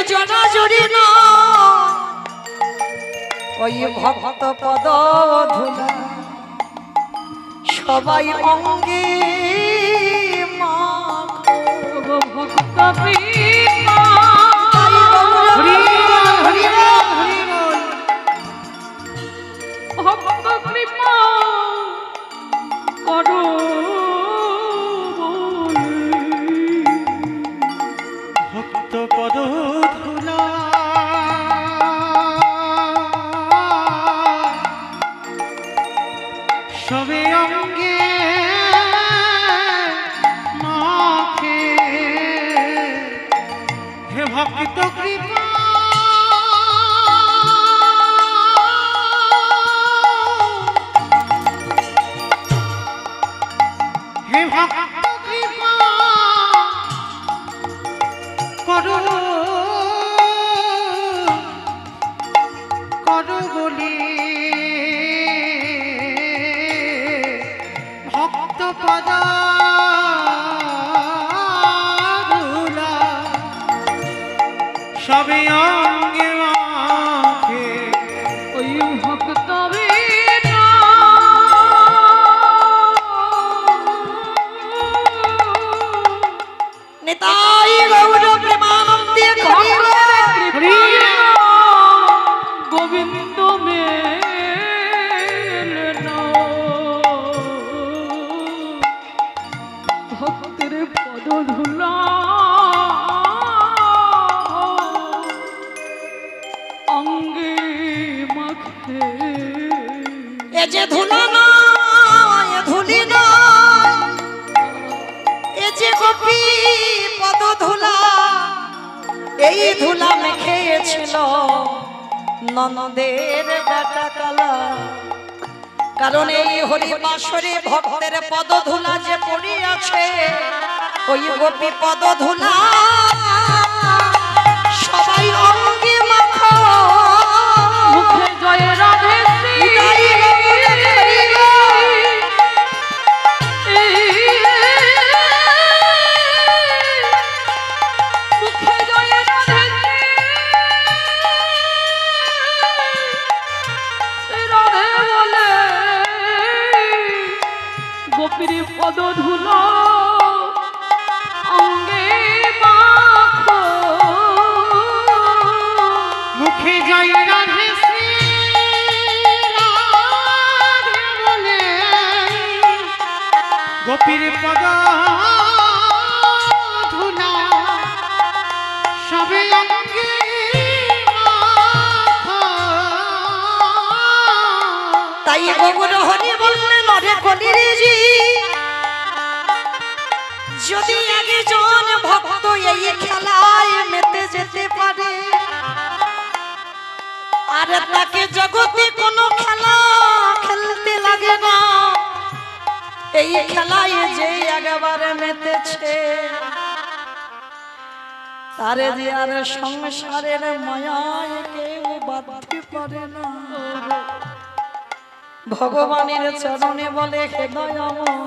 Speaker 1: জড়াজড়ি না ওই ভক্ত পদ ধুলা সবাই অঙ্গে মাখো
Speaker 2: ভক্ত কৃপা
Speaker 3: হরি বল হরি বল হরি বল
Speaker 2: ভক্ত কৃপা করো
Speaker 3: ভক্ত পদ ধুলা সবে অঙ্গে মাখে হে ভক্ত কৃপা হে ভক্ত কৃপা করো করো বলি ভক্ত পদা ধুলা সবে অঙ্গে মাখে
Speaker 2: ওই ভক্ত
Speaker 1: নিতাই গৌর প্রেমানন্দে হরি বল।
Speaker 3: হরি
Speaker 2: গোবিন্দ মেল ভক্তের পদ ধুলা অঙ্গে মাখে
Speaker 1: এ যে ধুলা না এ ধুলি না এ যে গোপী পদ ধুলা এই ধুলা মেখেছিল ননদের ডাটা কালা কারণ এই হরিবাসরে ভক্তের পদ ধুলা যে পড়িয়াছে ওই গোপী পদ ধুলা সবাই অঙ্গে মাখো
Speaker 2: মুখে জয় রাধে শ্রী
Speaker 1: নিতাই গৌর হরি বল।
Speaker 2: মুখে জয় রাধে শ্রী রাধে বলে গোপীর পদ ধুলো অঙ্গে মাখো
Speaker 3: মুখে জয় রাধে শ্রী রাধে বলে গোপীর পদ ধুলা সবে অঙ্গে মাখো।
Speaker 1: তাই গৌর হরি বললেন অরে কলিরেজি যদি একজন ভক্ত এই খেলায় মেতে যেতে পারে আর তাকে জগতে কোনো খেলা খেলতে লাগে না এই খেলায় যে একবারে মেতেছে তারে যে আর সংসারের মায়ায় কেউ বাঁধতে পারে না ভগবানের চরণে বলে হে দয়াময়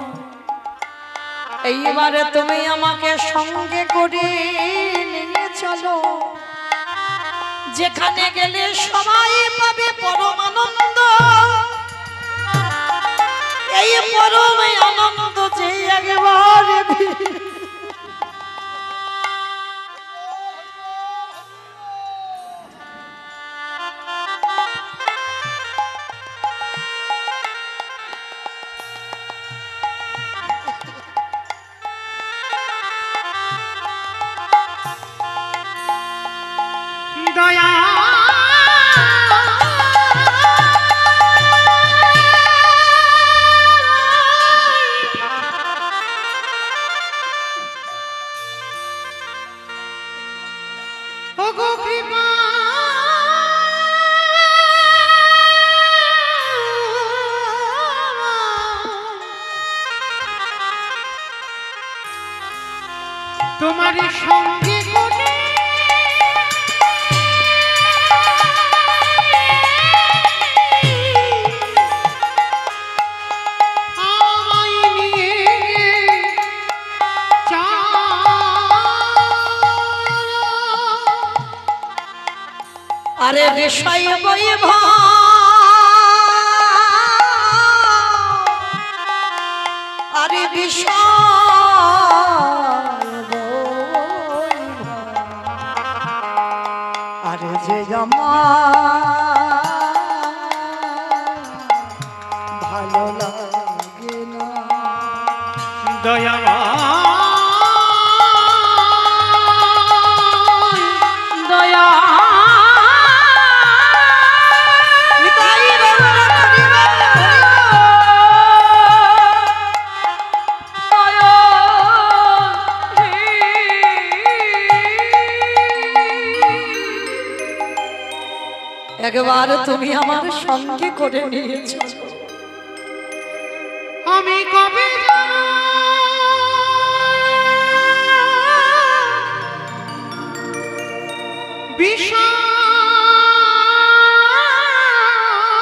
Speaker 1: এইবারে তুমি আমাকে সঙ্গে করে নিয়ে চলো যেখানে গেলে সবাই পাবে পরম আনন্দ এই পরম আনন্দ যে একবারে
Speaker 3: দয়া ও গো কৃপা তোমার সঙ্গে করে
Speaker 1: আরে বিষয় বৈভব আরে বিষয় বৈভব আরে যে আমার ভালো লাগে না
Speaker 3: দয়াময়
Speaker 2: দয়া
Speaker 1: নিতাই বাবা একবার তুমি আমার সঙ্গে করে নিয়েছো
Speaker 3: আমি কবে যাব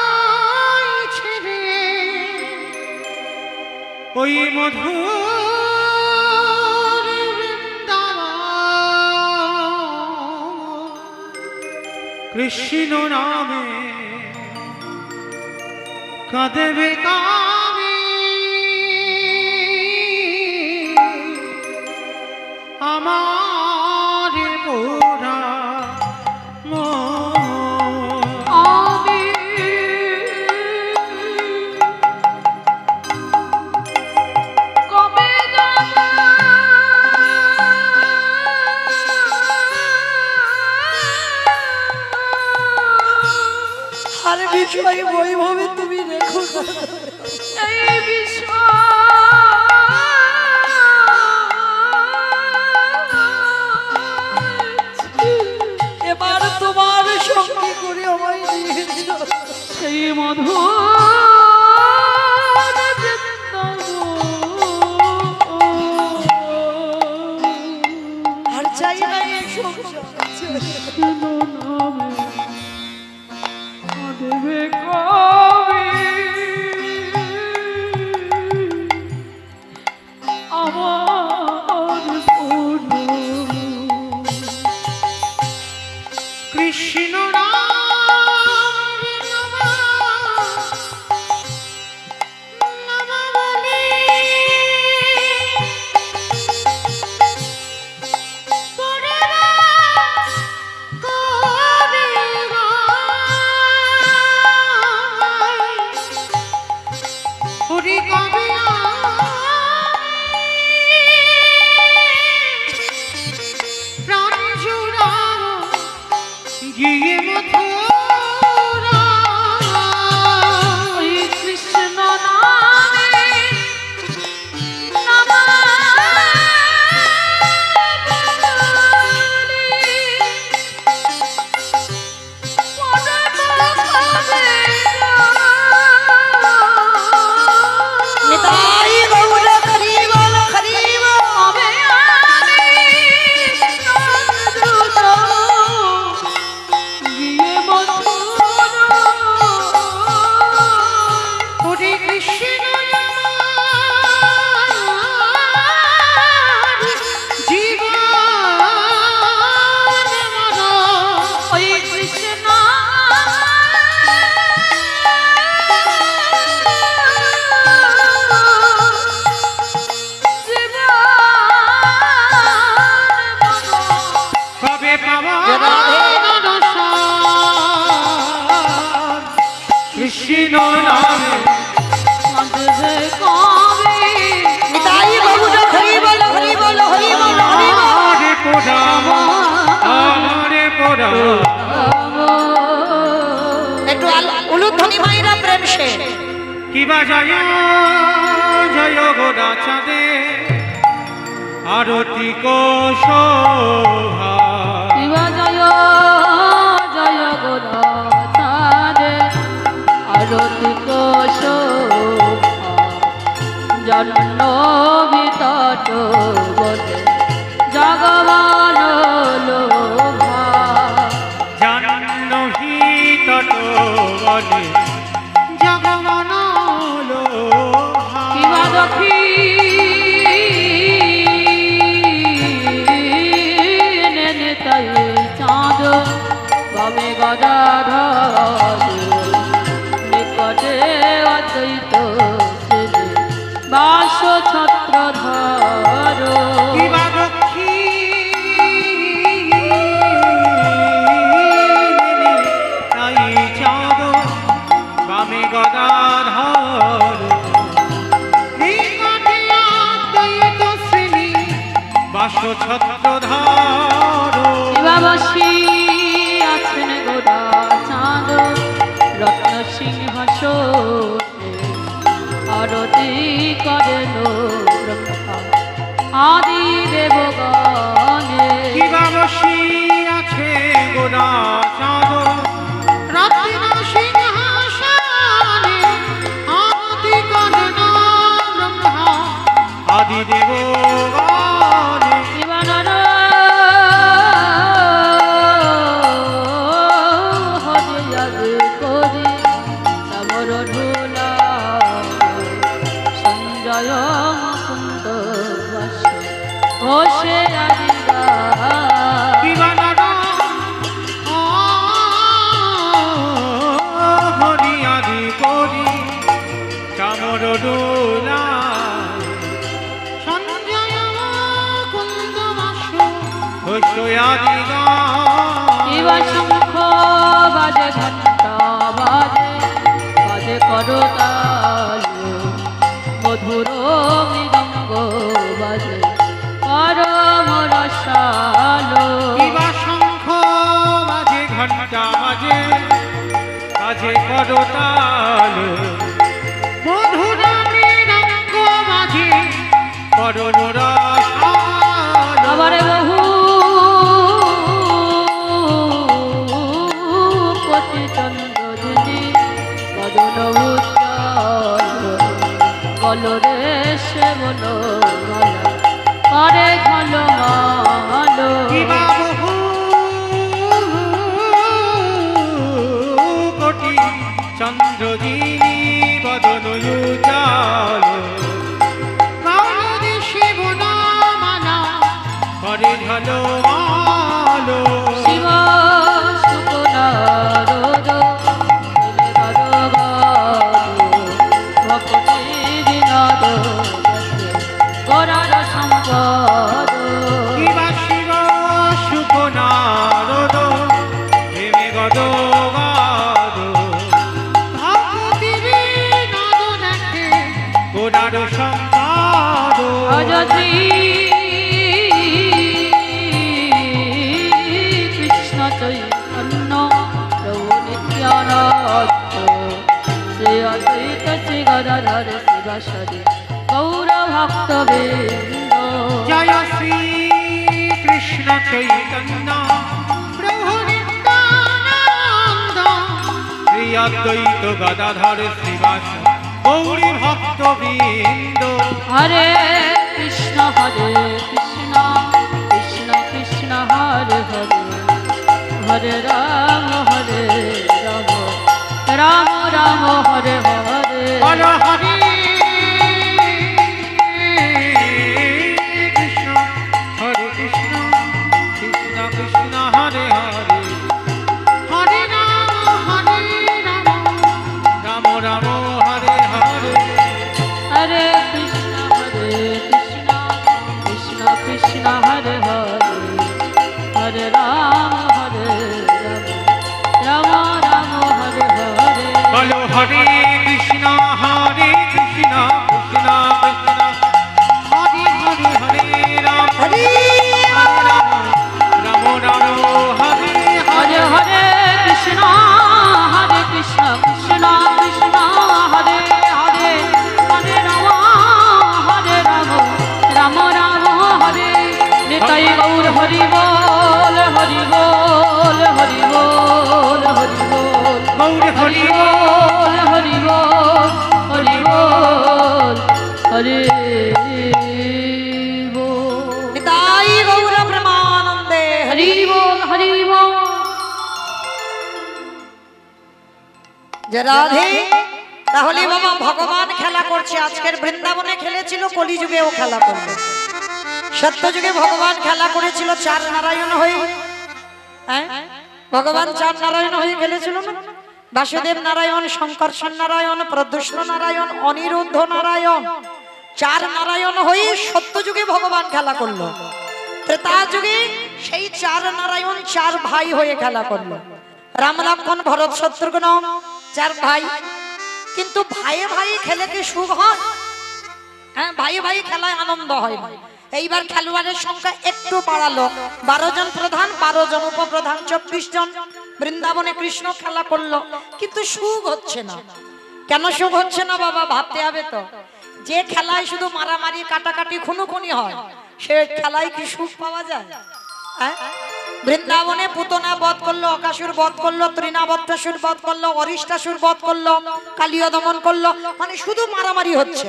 Speaker 3: বিষয় ছেড়ে ওই মধুর বৃন্দাবন কৃষ্ণ নামে কাঁদবে কামে আমার পোড়া
Speaker 2: আমি কবে যাব
Speaker 1: আর বিষয় বৈভবে তুমি রেখো না।
Speaker 2: এই বিষয়
Speaker 1: এবার তোমার সঙ্গে করে আমায় নিয়েছো
Speaker 2: সেই মধু
Speaker 1: আর চাই না এই সংসার
Speaker 2: দেবে কবি আমার
Speaker 3: কৃষ্ণ গিয়ে মথুরা
Speaker 2: ওই কৃষ্ণ নামে
Speaker 1: নিতাই গৌর হরি বল হরি বল
Speaker 3: হরে কৃষ্ণ কবে পাওয়া কৃষ্ণ নামে
Speaker 1: নিতাই গৌর হরি বল হরি বল হরি বল হরি বল
Speaker 3: আমারে পোড়া আমারে পোড়া
Speaker 1: একটু উলুধ্বনি মাইরা প্রেম সে
Speaker 3: কিবা জয় জয় গোদা চাঁদে আরতি কোশোভা
Speaker 2: জয় জয় গোরা চাঁদে আরতি জন্ম বিতট বলে জগবান লোভা
Speaker 3: জাহ্নবী তট বলে জগমন লোভা
Speaker 2: কিবা দক্ষী চাঁদ বাবে গদা
Speaker 3: ভাস্য ছত্রধর
Speaker 2: শিবাবশী আছেন গোরা চাঁদ রত্ন সিংহাসনে আরতি করেন ব্রহ্মা আদি দেবগণে।
Speaker 3: শিবাবশী আছে গোরা চাঁদ রত্ন সিংহাসনে আদি করেন ব্রহ্মা আদি দেবগণে।
Speaker 2: শিবানর হরে আগে করি সমর ঢোলা সঞ্জয় মুকুন্দ বস হোসে আদিরা
Speaker 3: দিবানর হরি আদি করি চামর ডোলা সঞ্জয় কুন্দ বাসু হইসই আদি
Speaker 2: শিবা শঙ্খ বাজে ঘণ্টা বাজে বাজে করতাল মধুর মৃদঙ্গ বাজে পরম রসালো।
Speaker 3: দিবা শঙ্খ বাজে ঘণ্টা বাজে বাজে করতাল মধুর মৃদঙ্গ বাজে করণ রসাল।
Speaker 2: আবার বহু কোটি চন্দ্রদিনী বদন উজ্জ্বল কলরে সে বলো মালা করে ঝলমালো।
Speaker 3: দিবা বহু কোটি চন্দ্রদিনী বদন উজ্জ্বল বাউরি শিবনামালা করে ঝলমালো।
Speaker 2: শিব শুকনারদ ভক্তি বিনোদ গোরার সম্পদ।
Speaker 3: শিবা শিব সুকনারদ প্রেমে গদ গদ ভক্তি বিনোদ দেখে গোরার সম্পদ।
Speaker 2: অযত্রী কৃষ্ণ চৈতন্য প্রভু নিত্যানন্দ শ্রী অদ্বৈত শ্রী গদাধর শিবাসরি গৌর ভক্তবৃন্দ।
Speaker 3: জয় শ্রী কৃষ্ণ চৈতন্য প্রভু নিত্যানন্দ শ্রী অদ্বৈত গদাধর শ্রীবাস গৌরী ভক্তবৃন্দ।
Speaker 2: হরে কৃষ্ণ কৃষ্ণ কৃষ্ণ হরে হরে হরে রাম রাম রাম হরে হরে।
Speaker 3: হর হরে কৃষ্ণ হরে কৃষ্ণ কৃষ্ণ কৃষ্ণ হরে হরে হরে রাম রাম রাম হরে হরে।
Speaker 2: হরে কৃষ্ণ কৃষ্ণ কৃষ্ণ হরে হরে হরে রাম রাম রাম হরে হরে।
Speaker 3: বলো হরে কৃষ্ণ কৃষ্ণ কৃষ্ণ হরে হরে হরে রাম
Speaker 1: হরি
Speaker 3: রাম রাম রাম হরে
Speaker 2: হরে হরে কৃষ্ণ কৃষ্ণ কৃষ্ণ হরে হরে হরে রাম রাম রাম হরে। নিতাই গৌর হরি বল হরি বল হরি বল হরি বল
Speaker 3: গৌর হরি
Speaker 2: বল হরি বল হরি বল হরে বল।
Speaker 1: নিতাই গৌর ব্রহ্মানন্দে
Speaker 2: হরি বল হরি বল।
Speaker 1: যে রাধে তাহলে বাবা ভগবান খেলা করছে। আজকের বৃন্দাবনে খেলেছিল, কলিযুগেও খেলা করবে। সত্যযুগে ভগবান খেলা করেছিল চার নারায়ণ হয়ে। হ্যাঁ, ভগবান চার নারায়ণ হয়ে খেলেছিল না? বাসুদেব নারায়ণ, শঙ্কর্ষণ নারায়ণ, প্রদ্যুষ্ণ নারায়ণ, অনিরুদ্ধ নারায়ণ। চার নারায়ণ হয়ে সত্যযুগে ভগবান খেলা করলো। ত্রেতা যুগে সেই চার নারায়ণ চার ভাই হয়ে খেলা করলো। রাম লক্ষ্মণ ভরত শত্রুঘ্ন চার ভাই। কিন্তু ভাইয়ে ভাই খেলে কি সুখ হয়? হ্যাঁ, ভাই ভাই খেলায় আনন্দ হয় না। এইবার খেলোয়াড়ের সংখ্যা একটু বাড়ালো, 12 জন প্রধান, 12 জন উপপ্রধান, 24 জন। বৃন্দাবনে কৃষ্ণ খেলা করলো, কিন্তু সুখ হচ্ছে না। কেন সুখ হচ্ছে না বাবা, ভাবতে হবে তো। যে খেলায় শুধু মারামারি কাটাকাটি খুনোখুনি হয়, সে খেলায় কি সুখ পাওয়া যায়? বৃন্দাবনে পুতনা বধ করলো, অকাসুর বধ করলো, তৃণাবত্তাসুর বধ করলো, অরিষ্টাসুর বধ করলো, কালীয় দমন করলো, মানে শুধু মারামারি হচ্ছে।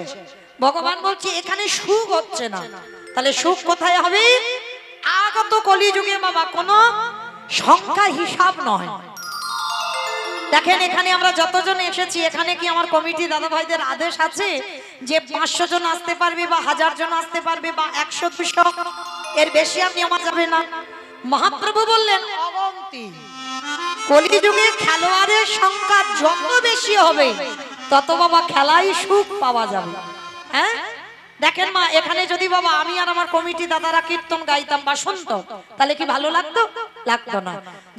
Speaker 1: ভগবান বলছে এখানে সুখ হচ্ছে না। তাহলে সুখ কোথায় হবে? আগত কলিযুগে বাবা, কোনো সংখ্যা হিসাব নয়। দেখেন এখানে আমরা যতজন এসেছি, এখানে কি আমার কমিটি দাদা ভাইদের আদেশ আছে যে 500 জন আসতে পারবে বা 1000 জন আসতে পারবে বা 100-200, এর বেশি আর নেওয়া যাবে না? মহাপ্রভু বললেন অবন্তি, কলিযুগে খেলোয়াড়ের সংখ্যা যত বেশি হবে তত বাবা খেলায় সুখ পাওয়া যাবে। হ্যাঁ দেখেন মা, এখানে যদি বাবা আমি আর আমার কমিটি দাদারা কীর্তন গাইতাম বা শুনতো, তাহলে কি ভালো লাগতো? লাগতো না।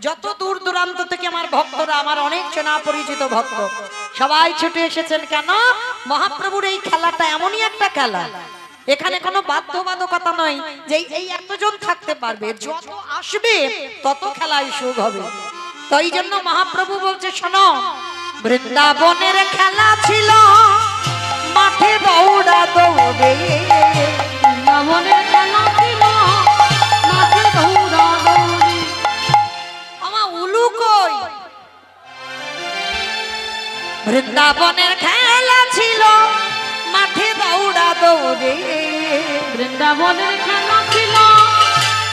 Speaker 1: যত দূর দূরান্ত থেকে আমার ভক্তরা, আমার অনেক চেনা পরিচিত ভক্ত, সবাই ছুটে এসেছেন। কেন? মহাপ্রভুর এই খেলাটা এমনই একটা খেলা, এখানে কোনো বাধ্যবাধকতা নয় যে এই এতজন থাকতে পারবে, যত আসবে তত খেলায় সুখ হবে। তো এই জন্য মহাপ্রভু বলছে শোনো, বৃন্দাবনের খেলা ছিল মাঠে দৌড়া দৌড়ে,
Speaker 2: বৃন্দাবনের খেলা ছিল মাঠে দৌড়া দৌড়ি।
Speaker 1: আমার উলু কই? বৃন্দাবনের খেলা ছিল মাঠে দৌড়া দৌড়ে,
Speaker 2: বৃন্দাবনের খেলা ছিল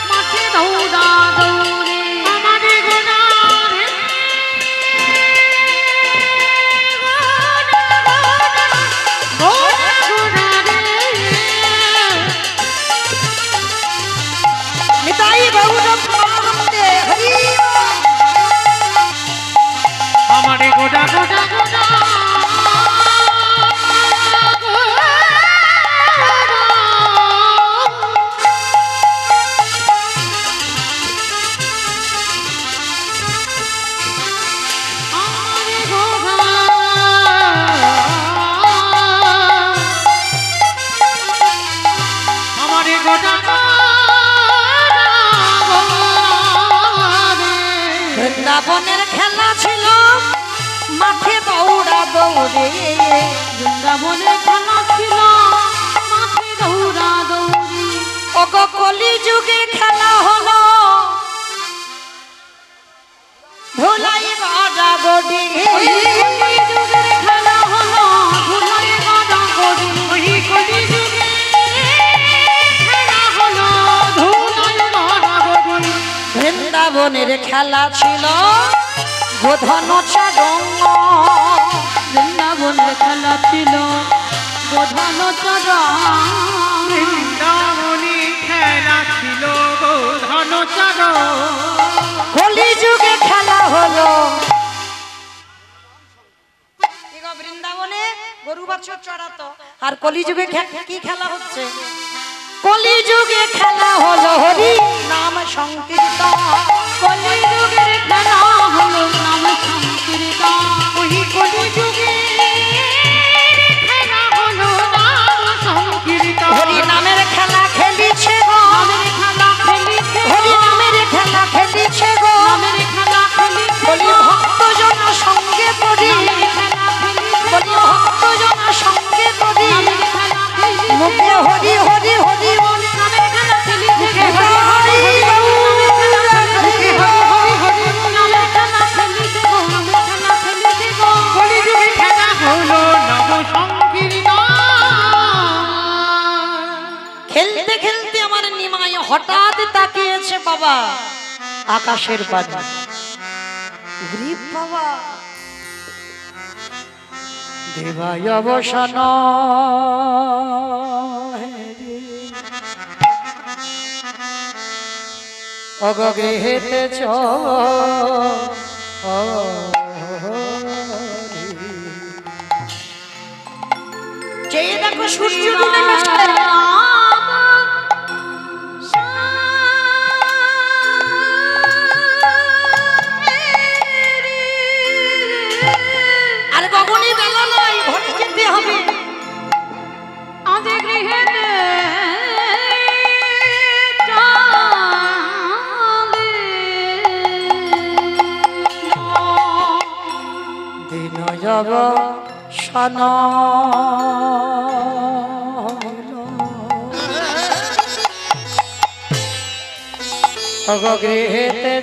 Speaker 2: মাঠে দৌড়া দৌড়ি।
Speaker 3: আমাদের গোনার
Speaker 1: নিতাই গৌর প্রেমানন্দে হরি
Speaker 3: আমাদের গোটা গোটা গোটা
Speaker 1: বৃন্দাবনের খেলা ছিল মাঠে দৌড়া দৌড়ে,
Speaker 2: বৃন্দাবনের খেলা ছিল মাঠে দৌড়া দৌড়ি।
Speaker 1: ওগো কলিযুগে খেলা হলো ধুলাই গড়াগড়ি,
Speaker 2: কলিযুগের খেলা হলো ধুলাই গড়াগড়ি।
Speaker 3: কলিযুগে খেলা হলো ধুলাই গড়াগড়ি।
Speaker 1: বৃন্দাবনের খেলা ছিল গোধন চারঙ্গ,
Speaker 2: বৃন্দাবনের খেলা ছিল বোধান চরণ।
Speaker 3: বৃন্দাবনী খেলা ছিল ধন চার।
Speaker 1: কলিযুগে খেলা হলো বৃন্দাবনে গরু বাছুর চড়াতো, আর কলিযুগে কি খেলা হচ্ছে? কলিযুগে খেলা হলো হরি নাম সংকীর্তন,
Speaker 2: কলিযুগের খেলা হলো নাম সংকীর্তন।
Speaker 3: ওই কলিযুগে খেলা হলো নাম সংকীর্তন।
Speaker 1: হরি নামের খেলা খেলিছে গো,
Speaker 2: নামের খেলা খেলিছে
Speaker 1: হরি নামের খেলা খেলিছে গো,
Speaker 2: নামের খেলা খেলিছে
Speaker 1: বলি ভক্তজন সঙ্গে করি,
Speaker 2: নামের খেলা খেলিছে
Speaker 1: বলি ভক্তজন সঙ্গে করি,
Speaker 2: নামের খেলা খেলিছে
Speaker 1: মুখে হরি হরি হরি বলি,
Speaker 2: নামের খেলা খেলিছে
Speaker 1: মুখে হরি
Speaker 2: নামের খেলা খেলিছে গো, নামের খেলা খেলিছে গো।
Speaker 3: কলিযুগে খেলা হলো নব সংকীর্তন।
Speaker 1: খেলতে খেলতে আমার নিমাই হঠাৎ তাকিয়েছে বাবা আকাশের পানে, ওরে বাবা দেবায় অবসান অগগৃহেতে চেয়ে দেখো সূর্য ডুবে গেছে। আর গগনে বেলা নয়, ঘরে যেতে হবে।
Speaker 2: আজ গৃহেতে
Speaker 1: দর্শন গৃহেতে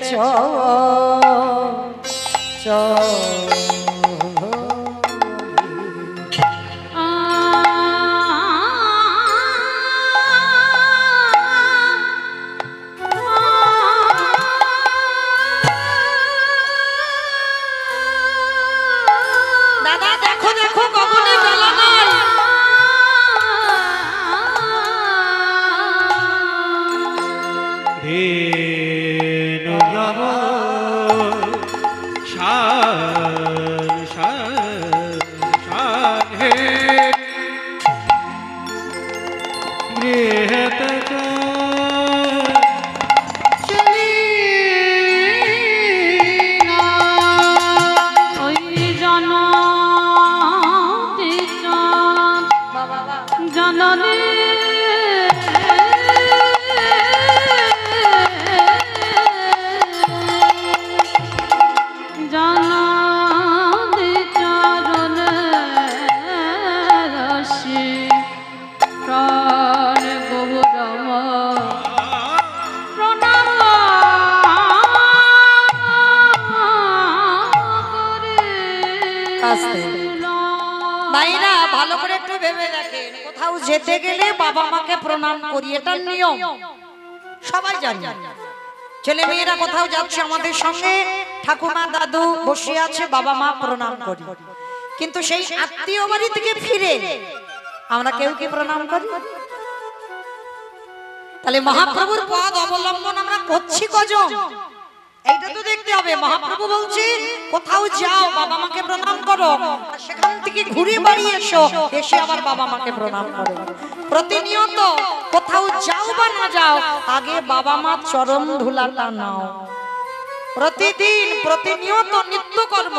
Speaker 2: দাদা দেখো দেখো কখনই বেলা নাই।
Speaker 3: ধেনু যাব শান শান শান হে গৃহত চলি না
Speaker 2: ওই জননী জননী
Speaker 1: ভাইরা ভালো করে একটু ভেবে দেখেন, কোথাও যেতে গেলে বাবা মাকে প্রণাম করি, এটা নিয়ম, সবাই জানি। ছেলে মেয়েরা কোথাও যাচ্ছে আমাদের সঙ্গে, ঠাকুমা দাদু বসে আছে, বাবা মা প্রণাম করি। কিন্তু সেই আত্মীয় বাড়ি থেকে ফিরে আমরা কেউ কি প্রণাম করি? তাহলে মহাপ্রভুর পদ অবলম্বন আমরা করছি কজন? এইটা তো দেখতে হবে। মহাপ্রভু বলছে কোথাও যাও বাবা মাকে প্রণাম করো, আর সেখান থেকে ঘুরে বাড়ি এসো, এসে আবার বাবা মাকে প্রণাম করো। প্রতিনিয়ত কোথাও যাও বা না যাও, আগে বাবা মা চরণ ধুলাটা নাও। প্রতিদিন প্রতিনিয়ত নিত্যকর্ম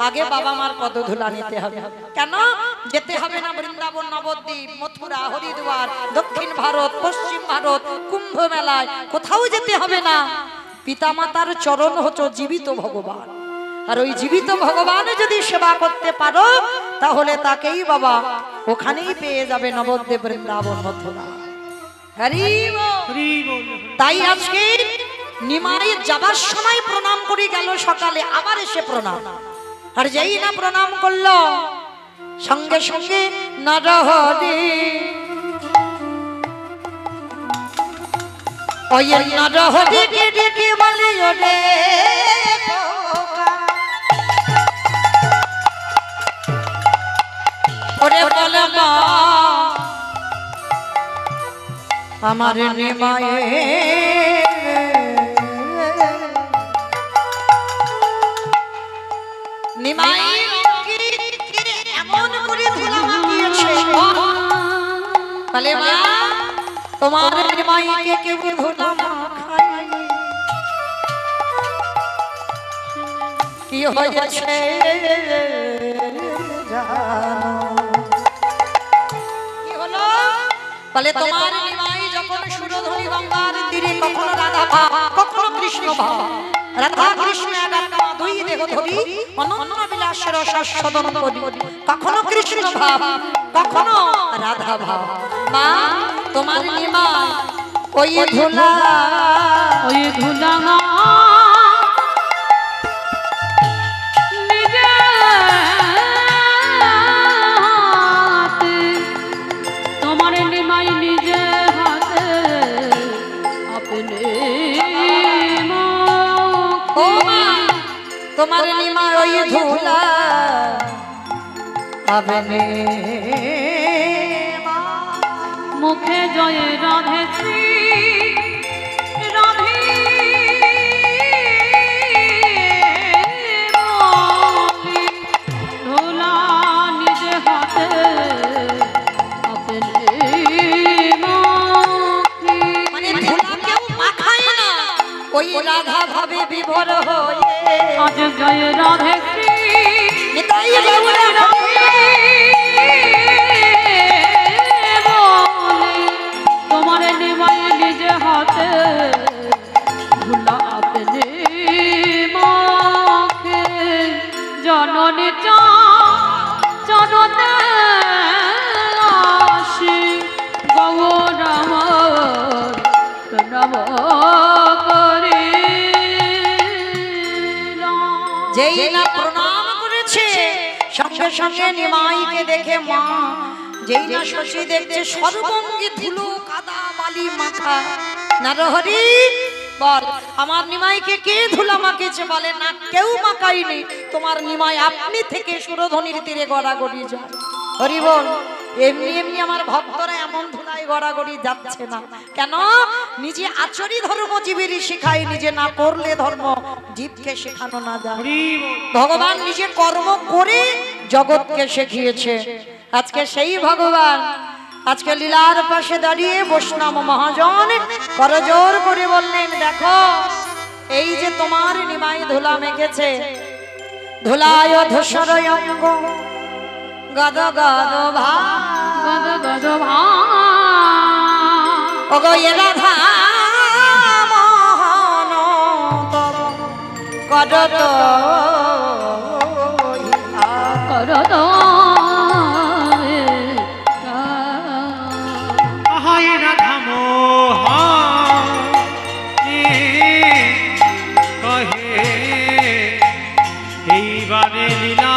Speaker 1: আগে বাবা মার পদ ধুলা নিতে হবে। কেন যেতে হবে না বৃন্দাবন, নবদ্বীপ, মথুরা, হরিদ্বার, দক্ষিণ ভারত, পশ্চিম ভারত, কুম্ভ মেলায়, কোথাও যেতে হবে না। পিতামাতার চরণ হচ্ছে জীবিত ভগবান, আর ওই জীবিত ভগবান যদি সেবা করতে পারো তাহলে তাকেই বাবা ওখানেই পেয়ে যাবে, নবদ্বীপ, বৃন্দাবন, মথুরা। হরি বল। তাই আজকে নিমাই যাবার সময় প্রণাম করে গেল, সকালে আবার এসে প্রণাম, আর যেই না প্রণাম করলো সঙ্গে সঙ্গে নরহরি ওই নরহরিকে ডেকে বলে ওরে ওরে বলে মা আমার নিমায়ে নিমাই এমন করে ধুলা মাখিয়েছে, বলে মা তোমার নিমাইকে কেউ ধুলা মাখায়নি, কি হয়েছে কি হলো? বলে তোমার নিমাই যখন সুরধুনী গঙ্গার তীরে কখনো রাধা ভাব, কখনো কৃষ্ণ ভাব, রাধা কৃষ্ণ একাত্মা দুই দেহ ধরি অনন্য বিলাসের রসাস্বাদন করি, কখনো কৃষ্ণ ভাব কখনো রাধা ভাব। মা তোমার নিমাই ওই ধুলা
Speaker 2: মা নিজে হাতে, তোমার নিমাই নিজে হাতে আপনি
Speaker 1: ও মা তোমার নিমাই ওই ধুলা আবেনে
Speaker 2: মুখে জয় রাধে শ্রী রাধে বলি, ধুলা নিজে হাতে আপনি মাখি।
Speaker 1: মানে ধুলা কেউ মাখায় না, ওই রাধা ভাবে বিভোর হয়ে
Speaker 2: আজ জয় রাধে শ্রী
Speaker 1: নিতাই গৌর
Speaker 2: রাধে বলি, তোমার নিমাই নিজে হাতে ধুলা আপনি মাখে, জননী চা
Speaker 1: যেই না প্রণাম করেছে সঙ্গে সঙ্গে নিমাইকে দেখে মা যেই না শশী দেখছে সর্বঙ্গে ধুলো কাদা বালি মাখা। নরহরি বল আমার নিমাইকে কে ধুলা মাখেছে? বলে না কেউ মাখাইনি, তোমার নিমাই আপনি থেকে সুরধনির তীরে গড়াগড়ি যায়। হরি বল এমনি এমনি আমার ভক্তরা এমন ধুলায় গড়াগড়ি যাচ্ছে না কেন? নিজে আচরি ধর্মজীবীরই শিখায়, নিজে না করলে ধর্ম জীবকে শেখানো না যায়। ভগবান নিজে কর্ম করে জগৎকে শিখিয়েছে। আজকে সেই ভগবান আজকে লীলার পাশে দাঁড়িয়ে বৈষ্ণব মহাজন করজোর করে বললেন, দেখো এই যে তোমার নিমাই ধুলা মেখেছে, ধুলায় ধূসরয় অঙ্গ গদ গদ ভা
Speaker 2: গদ গদ ভা
Speaker 1: ওগো এ রাধা মোহন তব করত
Speaker 2: করদ
Speaker 3: আহায় রাধা মোহন কহে এইবারে লীলা